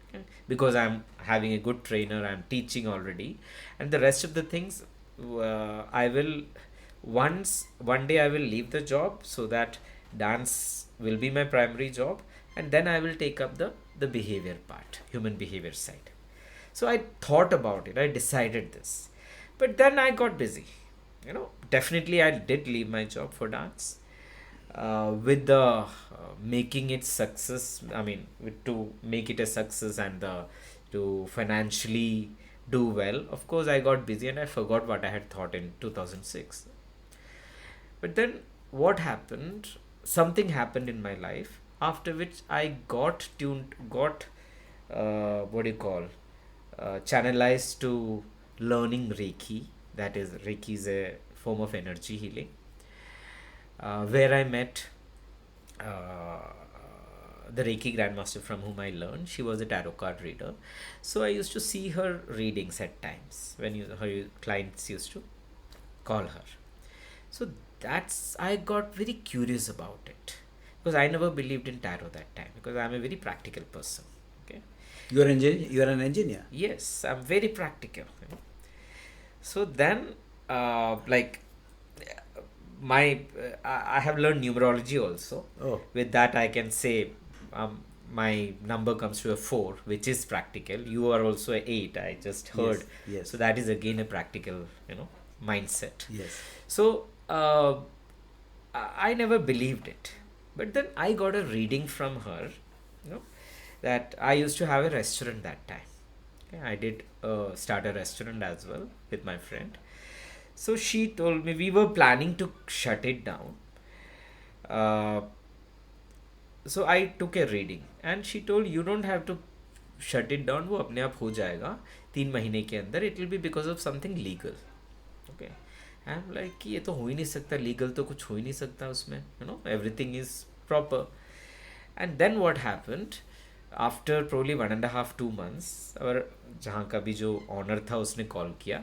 okay? Because I'm having a good trainer, I'm teaching already, and the rest of the things I will one day I will leave the job, so that dance will be my primary job, and then I will take up the behavior part, human behavior side. So I thought about it, I decided this, but then I got busy. Definitely I did leave my job for dance, with the making it success, to make it a success and to financially do well. Of course I got busy and I forgot what I had thought in 2006. But then what happened, something happened in my life, after which I got channelized to learning Reiki. That is, Reiki is a form of energy healing, where I met the Reiki grandmaster from whom I learned. She was a tarot card reader, so I used to see her readings at times when her clients used to call her. So I got very curious about it, because I never believed in tarot that time, because I'm a very practical person. Okay, You're an engineer. yes, I'm very practical. So then I have learned numerology also. Oh. With that I can say my number comes to a 4, which is practical. You are also a 8, I just heard. Yes. So that is again a practical mindset. Yes. So I never believed it, but then I got a reading from her, that I used to have a restaurant that time. Okay, I did start a restaurant as well with my friend. So she told me, we were planning to shut it down. So I took a reading, and she told, you don't have to shut it down, वो अपने आप हो जाएगा 3 महीने के अंदर. It will be because of something legal. Okay. I am like कि ये तो हो ही नहीं सकता, लीगल तो कुछ हो ही नहीं सकता उसमें, everything is proper. And then what happened after probably 1.5-2 months, और जहाँ का भी जो ऑनर था उसने कॉल किया,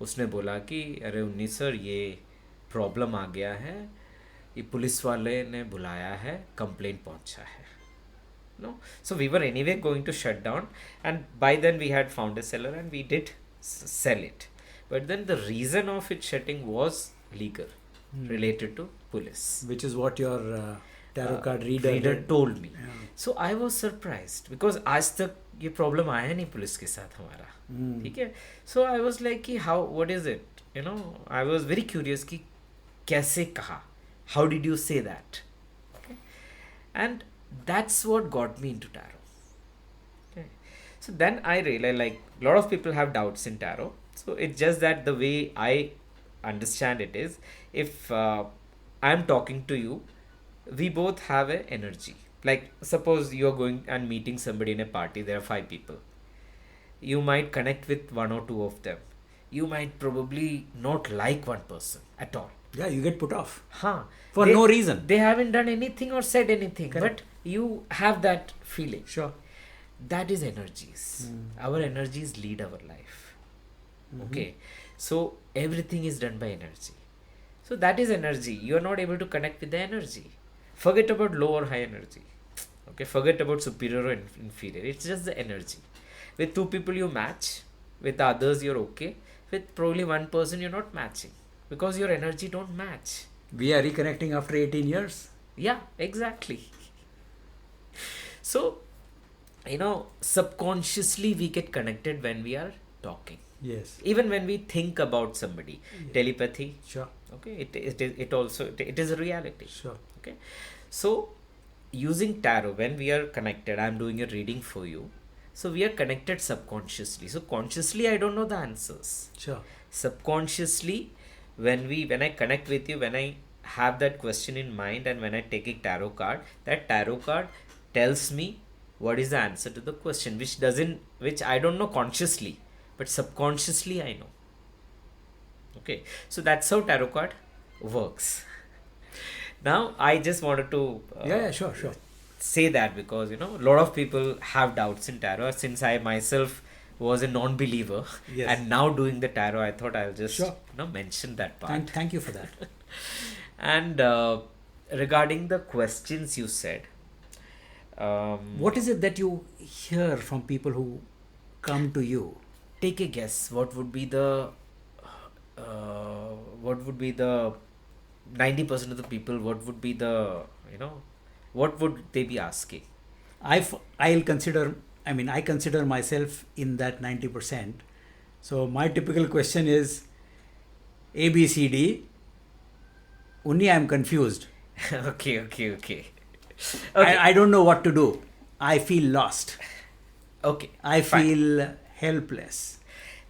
उसने बोला कि अरे उन्नी सर ये प्रॉब्लम आ गया है, ये पुलिस वाले ने बुलाया है, कंप्लेंट पहुंचा है. No, so we were anyway going to shut down, and by then we had found a seller and we did sell it. But then the reason of it shutting was legal, related to police, which is what your tarot card reader told me. Yeah. So I was surprised because आज तक ये problem आया नहीं police के साथ हमारा, ठीक है. So I was like कि how, what is it, I was very curious कि कैसे कहा, how did you say that, okay? And that's what got me into tarot. Okay. So then I realized, like, a lot of people have doubts in tarot. So it's just that the way I understand it is, if I'm talking to you, we both have an energy. Like, suppose you're going and meeting somebody in a party, there are 5 people. You might connect with 1 or 2 of them. You might probably not like one person at all. Yeah, you get put off. Huh. For no reason. They haven't done anything or said anything. Correct. But you have that feeling. Sure. That is energies. Our energies lead our life. Okay. So everything is done by energy. So that is energy. You are not able to connect with the energy. Forget about low or high energy. Okay. Forget about superior or inferior. It's just the energy. With 2 people you match. With others you're okay. With probably 1 person you're not matching. Because your energy don't match. We are reconnecting after 18 years. Yeah, exactly. So, subconsciously we get connected when we are talking. Yes. Even when we think about somebody. Yes. Telepathy. Sure. Okay. It is a reality. Sure. Okay. So, using tarot, when we are connected, I'm doing a reading for you. So we are connected subconsciously. So consciously I don't know the answers. Sure. Subconsciously, when I connect with you, when I have that question in mind, and when I take a tarot card, that tarot card tells me what is the answer to the question, which I don't know consciously, but subconsciously I know. Okay, so that's how tarot card works. Now I just wanted to sure say that, because a lot of people have doubts in tarot. Since I myself was a non-believer, yes, and now doing the tarot, I thought I'll just sure, mention that part. Thank you for that. And regarding the questions you said, what is it that you hear from people who come to you? Take a guess. What would be the 90% of the people? What would be the what would they be asking? I consider myself in that 90%. So my typical question is A, B, C, D. Unni, I'm confused. Okay. I don't know what to do. I feel lost. Okay. I feel helpless.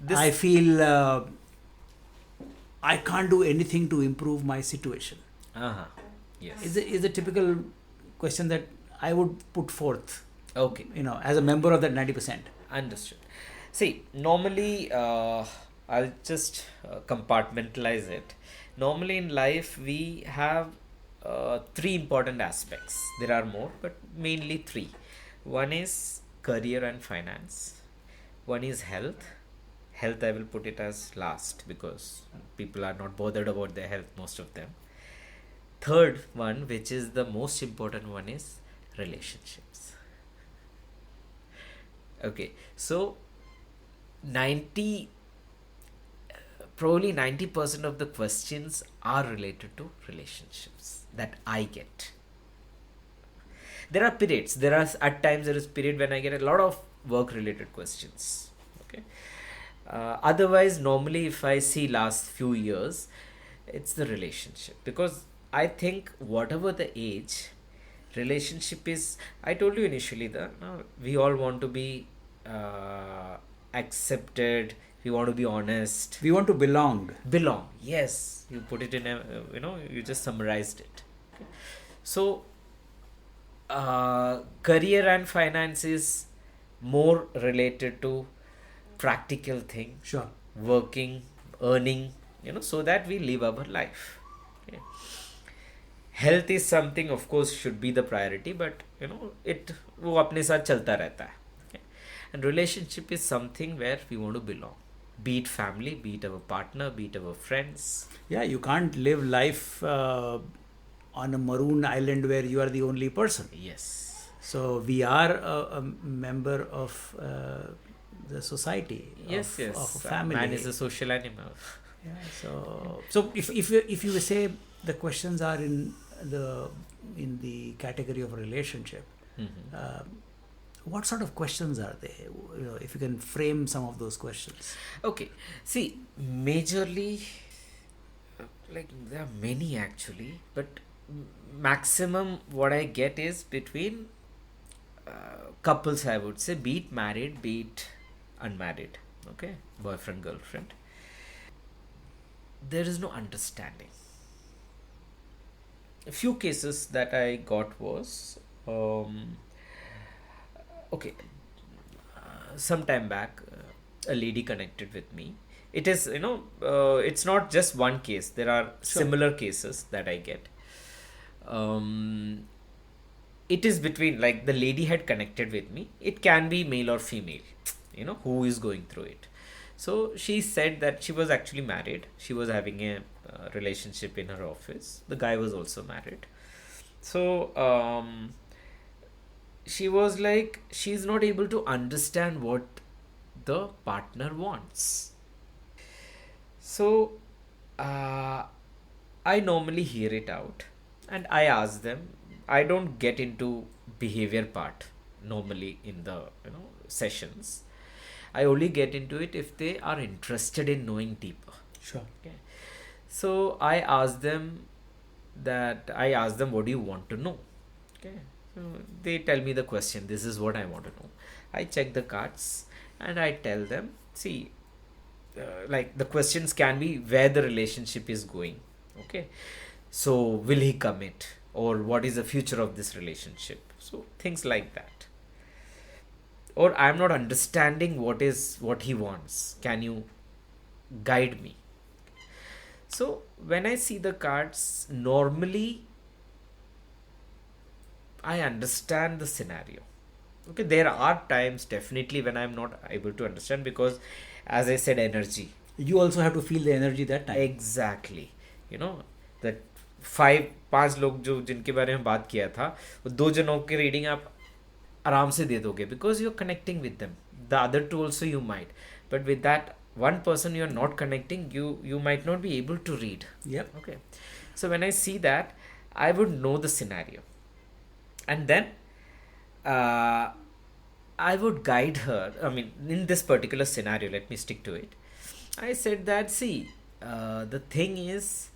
I feel I can't do anything to improve my situation. Yes. Is a typical question that I would put forth. Okay. As a member of that 90%. Understood. See, normally, I'll just compartmentalize it. Normally in life, we have 3 important aspects. There are more, but mainly 3. One is career and finance. One is health. Health, I will put it as last, because people are not bothered about their health, most of them. Third one, which is the most important one, is relationships. Okay, so probably 90% of the questions are related to relationships that I get. There are periods. At times there is period when I get a lot of work related questions. Okay. Otherwise, normally if I see last few years, it's the relationship, because I think whatever the age, relationship is, I told you initially that we all want to be accepted, we want to be honest, we want to belong. Yes, you put it in a, you just summarized it. Okay. So career and finance is more related to practical thing. Sure. Working, earning, so that we live our life. Okay. Health is something, of course, should be the priority, but it वो अपने साथ चलता रहता है. Okay. And relationship is something where we want to belong. Be it family, be it our partner, be it our friends. Yeah, you can't live life on a maroon island where you are the only person. Yes. So we are a member of the society. Yes, of a family. Man is a social animal. Yeah. So if you say the questions are in the category of relationship, what sort of questions are they? If you can frame some of those questions. Okay. See, majorly, like there are many actually, but maximum what I get is between couples, I would say, be it married, be it unmarried, okay, boyfriend, girlfriend. There is no understanding. A few cases that I got was, some time back, a lady connected with me. It is, it's not just one case. There are similar cases that I get. It is between, like, the lady had connected with me. It can be male or female, who is going through it. So she said that she was actually married. She was having a relationship in her office. The guy was also married. So she was like, she's not able to understand what the partner wants. So I normally hear it out and I ask them. I don't get into behavior part normally in the sessions. I only get into it if they are interested in knowing deeper. Sure. Okay. So I ask them, what do you want to know? Okay. So they tell me the question. This is what I want to know. I check the cards and I tell them, see, like the questions can be where the relationship is going. Okay. So will he commit? Or what is the future of this relationship? So things like that. Or I'm not understanding what he wants. Can you guide me? So when I see the cards, normally I understand the scenario. Okay, there are times definitely when I'm not able to understand because, as I said, energy. You also have to feel the energy that time. Exactly. That 5 लोग जो जिनके बारे में बात किया था, वो 2 जनों की रीडिंग आप आराम से दे दोगे because you're connecting with them. The other 2 also you might, but with that one person you're not connecting, you might not be able to read. Yep. Okay. So when I see that, I would know the scenario, and then I would guide her. I mean, in this particular scenario, let me stick to it. I said that, see, the thing is,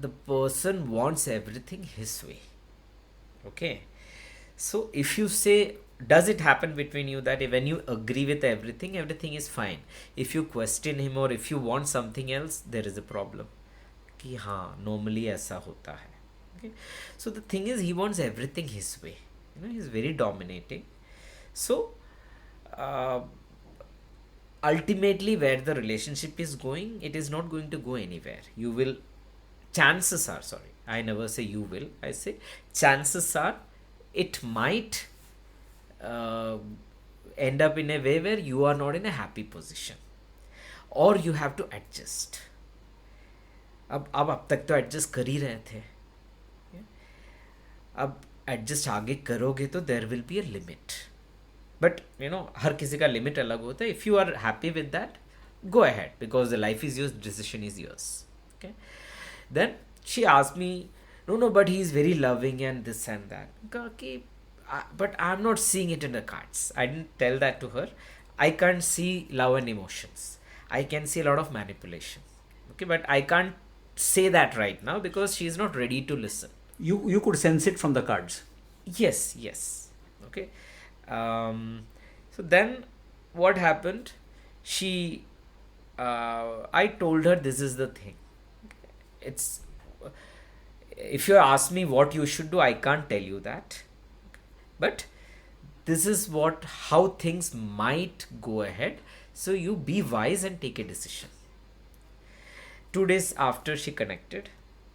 the person wants everything his way. Okay. So if you say, does it happen between you that when you agree with everything is fine? If you question him or if you want something else, there is a problem. कि हाँ, normally ऐसा होता है. Okay. So the thing is, he wants everything his way. He's very dominating. So ultimately, where the relationship is going, it is not going to go anywhere. Chances are, sorry, I never say you will, I say chances are it might end up in a way where you are not in a happy position or you have to adjust. अब तक तो adjust कर ही रहे थे, अब adjust आगे करोगे तो there will be a limit, but हर किसी का लिमिट अलग होता है. If you are happy with that, go ahead, because the life is yours, decision is yours. Okay. Then she asked me, no, but he is very loving and this and that. Okay, but I'm not seeing it in the cards. I didn't tell that to her. I can't see love and emotions. I can see a lot of manipulation. Okay, but I can't say that right now because she is not ready to listen. You could sense it from the cards. Yes. Okay. So then what happened? I told her this is the thing. It's, if you ask me what you should do, I can't tell you that. But this is how things might go ahead. So you be wise and take a decision. 2 days after she connected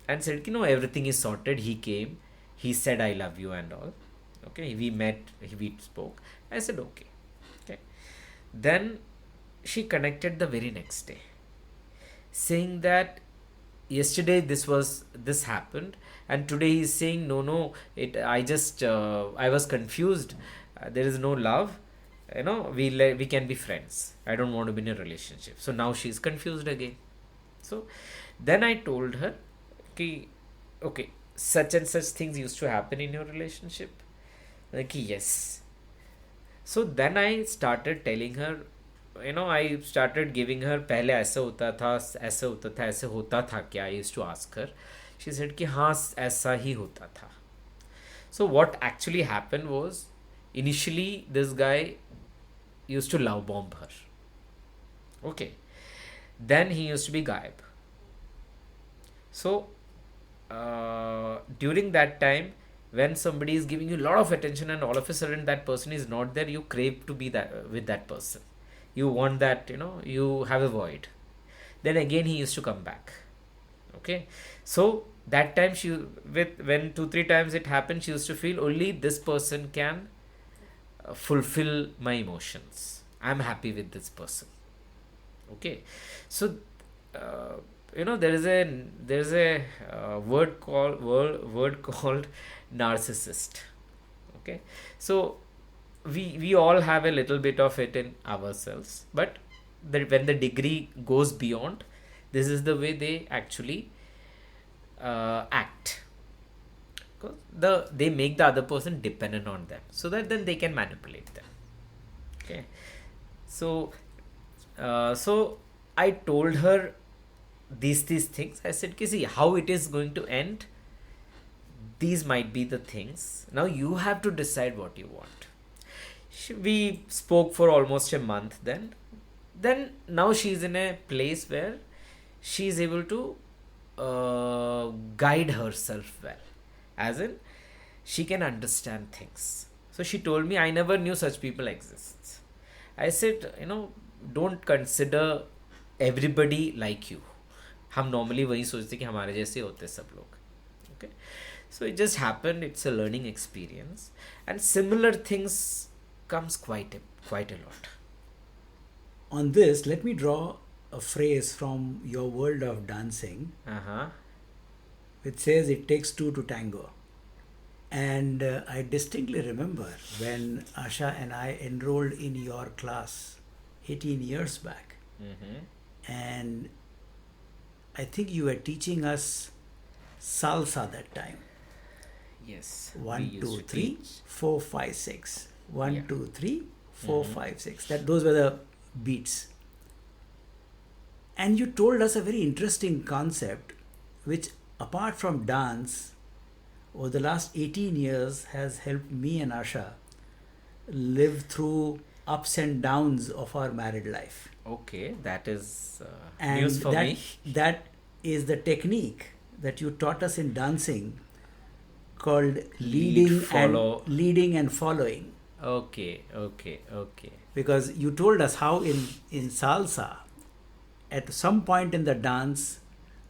and said, everything is sorted. He came, he said, I love you and all. Okay, we met, we spoke. I said, okay. Okay. Then she connected the very next day, saying that yesterday this happened, and today he's saying I was confused. There is no love. We can be friends. I don't want to be in a relationship. So now she's confused again. So then I told her, okay, such and such things used to happen in your relationship. Like, yes. So then I started telling her, I started giving her, पहले ऐसा होता था, ऐसा होता था, ऐसे होता था क्या? I used to ask her. She said कि हाँ ऐसा ही होता था. So what actually happened was, initially this guy used to love bomb her. Okay. Then he used to be gayab. So during that time, when somebody is giving you a lot of attention and all of a sudden that person is not there, you crave to be that with that person. You want that, you have a void. Then again he used to come back. Okay. So that time when 2-3 times it happened, she used to feel only this person can fulfill my emotions. I'm happy with this person. Okay. So there is a word called narcissist. Okay. So we all have a little bit of it in ourselves, but when the degree goes beyond, this is the way they actually act. Because they make the other person dependent on them, so that then they can manipulate them. Okay. So I told her these things. I said, see how it is going to end. These might be the things. Now you have to decide what you want. We spoke for almost a month. Then now she's in a place where she's able to guide herself well, as in she can understand things. So she told me, I never knew such people exist. I said, don't consider everybody like you. हम normally वही सोचते कि हमारे जैसे होते सब लोग. Okay. So it just happened. It's a learning experience, and similar things comes quite a lot. On this, let me draw a phrase from your world of dancing, which says it takes two to tango. And I distinctly remember when Asha and I enrolled in your class 18 years back. And I think you were teaching us salsa that time. Yes. 1, 2, 3, 4, 5, 6. 1, 2, 3, 4, 5, 6. Those were the beats. And you told us a very interesting concept, which apart from dance, over the last 18 years has helped me and Asha live through ups and downs of our married life. Okay, that is and news for me. That is the technique that you taught us in dancing, called leading and following. Okay. Because you told us how in salsa, at some point in the dance,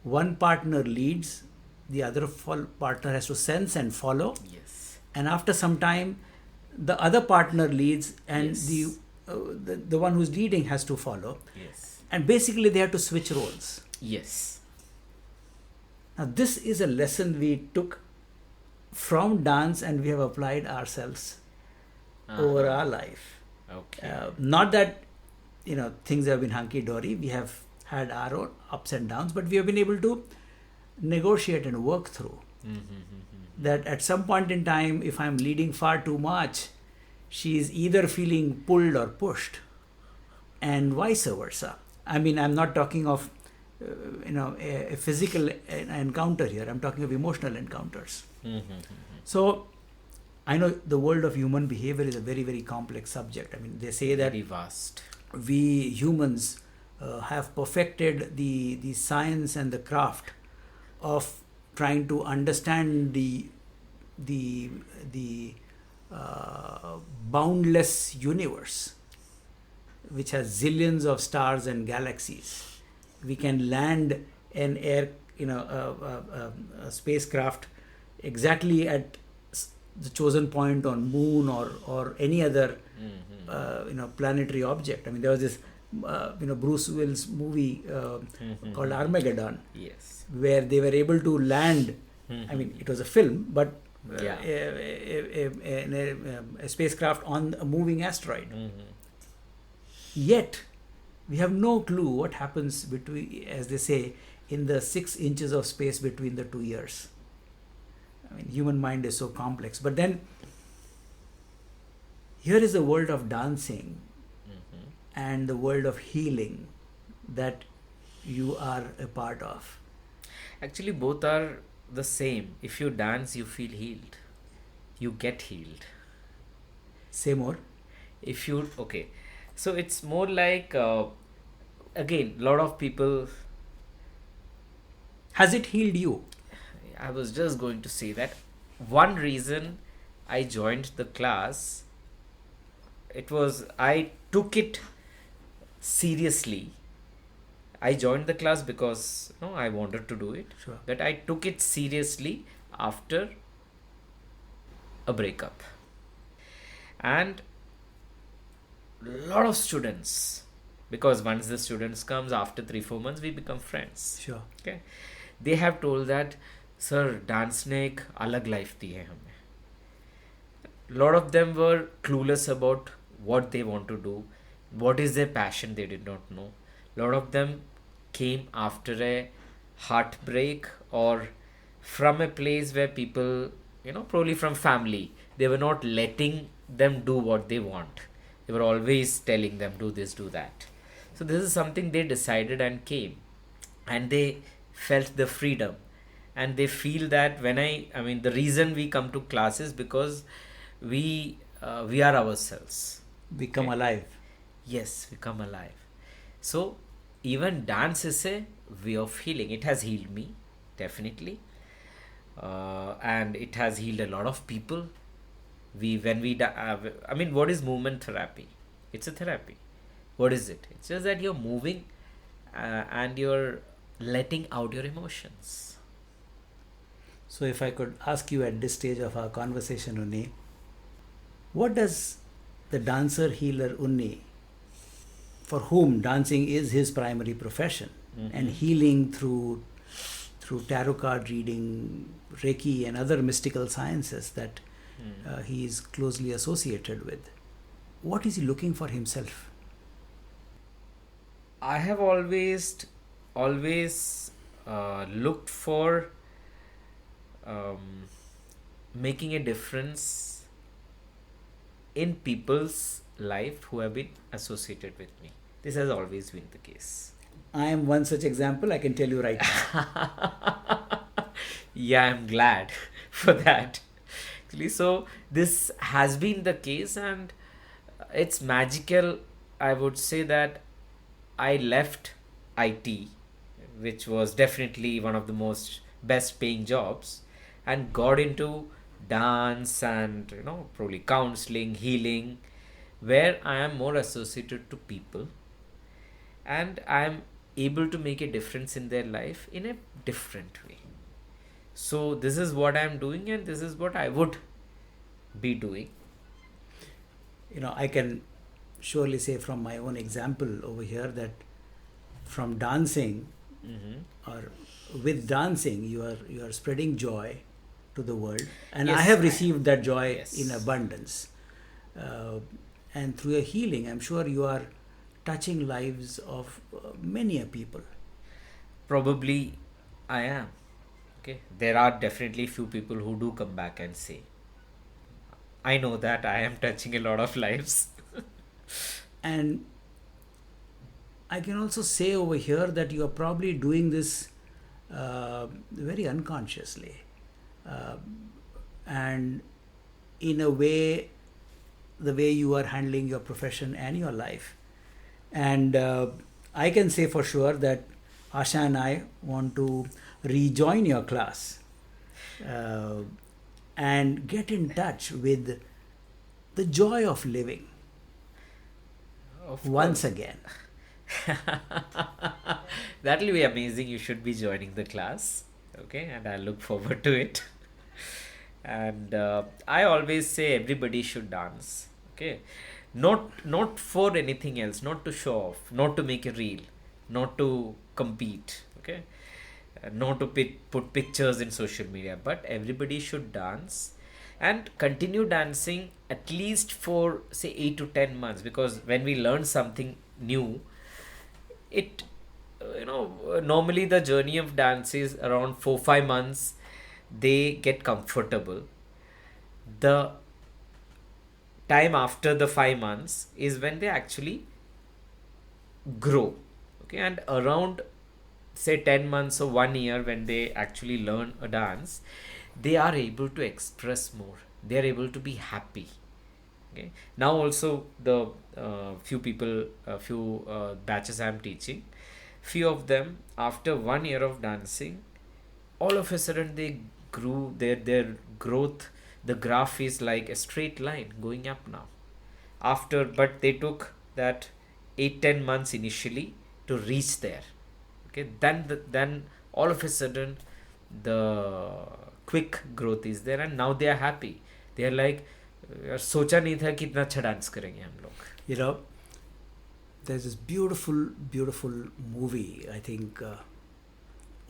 one partner leads, the other partner has to sense and follow. Yes. And after some time, the other partner leads, and yes. the one who's leading has to follow. Yes. And basically they have to switch roles. Yes. Now this is a lesson we took from dance, and we have applied ourselves over our life. Okay. Not that things have been hunky-dory. We have had our own ups and downs, but we have been able to negotiate and work through. That at some point in time, if I'm leading far too much, she is either feeling pulled or pushed, and vice versa. I mean, I'm not talking of a physical encounter here. I'm talking of emotional encounters. So I know the world of human behavior is a very, very complex subject. I mean, they say that very vast. We humans have perfected the science and the craft of trying to understand the boundless universe, which has zillions of stars and galaxies. We can land an air, a spacecraft exactly at the chosen point on moon or any other planetary object. I mean, there was this Bruce Willis movie called Armageddon, Yes. where they were able to land. I mean, it was a film, but Yeah. a spacecraft on a moving asteroid. Yet, we have no clue what happens between, as they say, in the 6 inches of space between the 2 ears. I mean, human mind is so complex. But then, here is the world of dancing and the world of healing that you are a part of. Actually, both are the same. If you dance, you feel healed. You get healed. Say more. If you, okay. So it's more like, again, a lot of people. Has it healed you? I was just going to say that one reason I joined the class, it was I took it seriously. I joined the class because I wanted to do it. Sure. But I took it seriously after a breakup. And a lot of students, because once the students comes after 3-4 months, we become friends. Sure. Okay. They have told that, sir, dance ने एक अलग life दी है हमें. Lot of them were clueless about what they want to do, what is their passion, they did not know. Lot of them came after a heartbreak or from a place where people, probably from family, they were not letting them do what they want. They were always telling them, do this, do that. So this is something they decided and came. And they felt the freedom. And they feel that the reason we come to classes because we are ourselves. We come alive. Yes, we come alive. So even dance is a way of healing. It has healed me, definitely. And it has healed a lot of people. What is movement therapy? It's a therapy. What is it? It's just that you're moving and you're letting out your emotions. So if I could ask you at this stage of our conversation, Unni, what does the dancer healer Unni, for whom dancing is his primary profession, and healing through tarot card reading, Reiki and other mystical sciences that he is closely associated with, what is he looking for himself? I have always looked for making a difference in people's life who have been associated with me. This has always been the case. I am one such example, I can tell you right now. Yeah, I'm glad for that. Actually, so this has been the case and it's magical. I would say that I left IT, which was definitely one of the most best paying jobs, and got into dance and probably counseling, healing, where I am more associated to people and I am able to make a difference in their life in a different way. So this is what I am doing and this is what I would be doing. I can surely say from my own example over here that from dancing or with dancing you are spreading joy to the world, and Yes, I have received that joy yes. in abundance, and through your healing I'm sure you are touching lives of many a people. Probably I am. Okay, there are definitely few people who do come back and say, I know that I am touching a lot of lives. And I can also say over here that you are probably doing this very unconsciously, and in a way, the way you are handling your profession and your life. And I can say for sure that Asha and I want to rejoin your class and get in touch with the joy of living Of once course. again. That'll be amazing. You should be joining the class. Okay, and I look forward to it. And I always say everybody should dance. Okay, not for anything else, not to show off, not to make a reel, not to compete. Okay, not to put pictures in social media, but everybody should dance and continue dancing at least for say 8 to 10 months, because when we learn something new, it normally the journey of dance is around 4 5 months. They get comfortable. The time after the 5 months is when they actually grow. Okay, and around say 10 months or 1 year, when they actually learn a dance, they are able to express more, they are able to be happy. Okay, now also the few batches I'm teaching, few of them after 1 year of dancing, all of a sudden they grew, their growth, the graph is like a straight line going up now. After, but they took that 8 10 months initially to reach there. Okay, then all of a sudden the quick growth is there, and now they are happy. They are like, यार सोचा नहीं था कि इतना अच्छा dance करेंगे हम लोग. You know, there's this beautiful movie, I think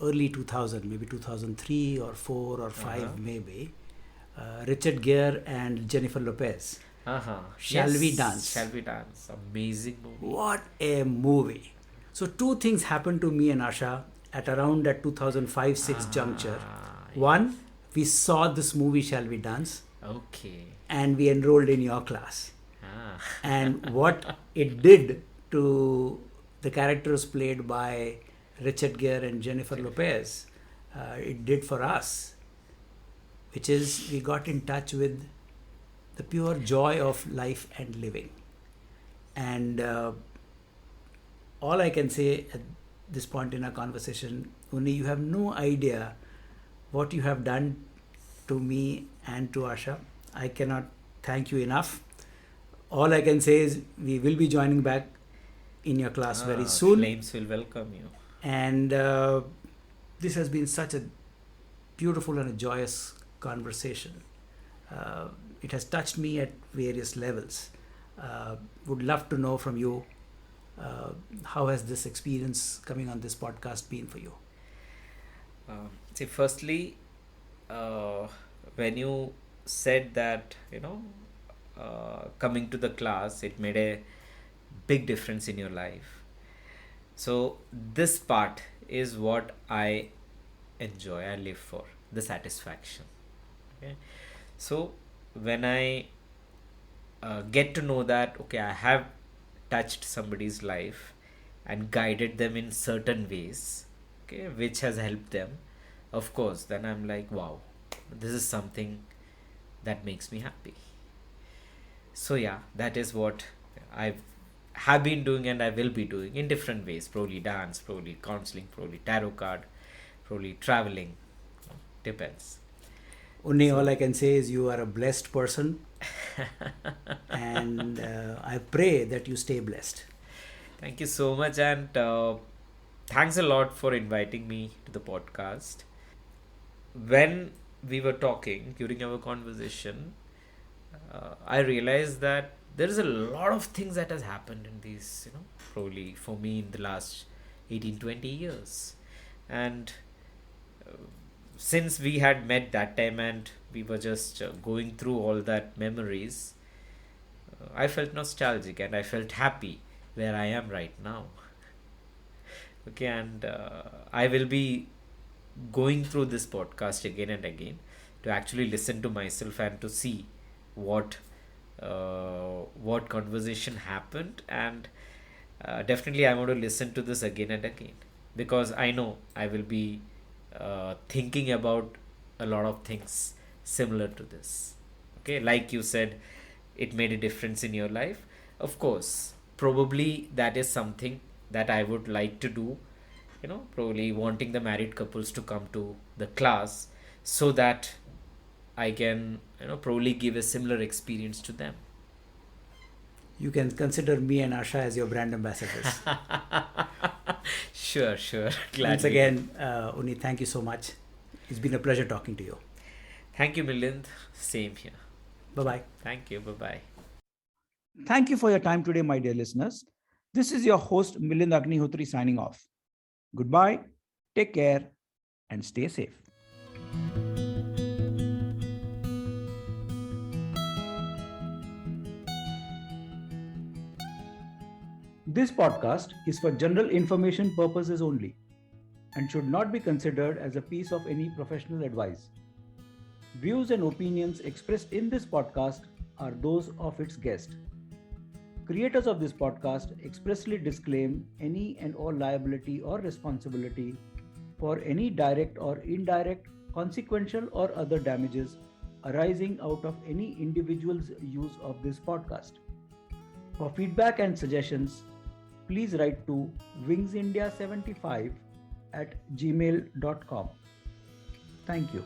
early 2000, maybe 2003 or 4 or 5 maybe, Richard Gere and Jennifer Lopez. Shall Yes, We Dance? Shall We Dance? Amazing movie. What a movie. So two things happened to me and Asha at around that 2005-6 juncture. Yes. One, we saw this movie Shall We Dance, Okay. and we enrolled in your class. Ah. And what it did to the characters played by Richard Gere and Jennifer Lopez, it did for us, which is we got in touch with the pure joy of life and living. And all I can say at this point in our conversation, Unni, you have no idea what you have done to me and to Asha. I cannot thank you enough. All I can say is we will be joining back in your class very soon. Flames will welcome you. And this has been such a beautiful and a joyous conversation. It has touched me at various levels. Would love to know from you, how has this experience coming on this podcast been for you? See, firstly, when you said that, coming to the class, it made a big difference in your life. So this part is what I enjoy, I live for, the satisfaction. Okay, so when I get to know that, okay, I have touched somebody's life and guided them in certain ways, okay, which has helped them, of course, then I'm like, wow, this is something that makes me happy. So yeah, that is what I have been doing and I will be doing in different ways. Probably dance, probably counseling, probably tarot card, probably traveling. Depends. Unni, all I can say is you are a blessed person. And I pray that you stay blessed. Thank you so much, and thanks a lot for inviting me to the podcast. When we were talking during our conversation, I realized that there is a lot of things that has happened in these, probably for me in the last 18 20 years. And since we had met that time and we were just going through all that memories, I felt nostalgic and I felt happy where I am right now. Okay, and I will be going through this podcast again and again to actually listen to myself and to see what conversation happened, and definitely I want to listen to this again and again, because I know I will be thinking about a lot of things similar to this. Okay, like you said, it made a difference in your life. Of course, probably that is something that I would like to do, probably wanting the married couples to come to the class so that I can, probably give a similar experience to them. You can consider me and Asha as your brand ambassadors. Sure, sure. Once Gladly. again, Unni, thank you so much. It's been a pleasure talking to you. Thank you, Milind. Same here. Bye-bye. Thank you. Bye bye. Thank you for your time today, my dear listeners. This is your host, Milind Agnihotri, signing off. Goodbye, take care, and stay safe. This podcast is for general information purposes only and should not be considered as a piece of any professional advice. Views and opinions expressed in this podcast are those of its guest. Creators of this podcast expressly disclaim any and all liability or responsibility for any direct or indirect, consequential or other damages arising out of any individual's use of this podcast. For feedback and suggestions, please write to wingsindia75@gmail.com. Thank you.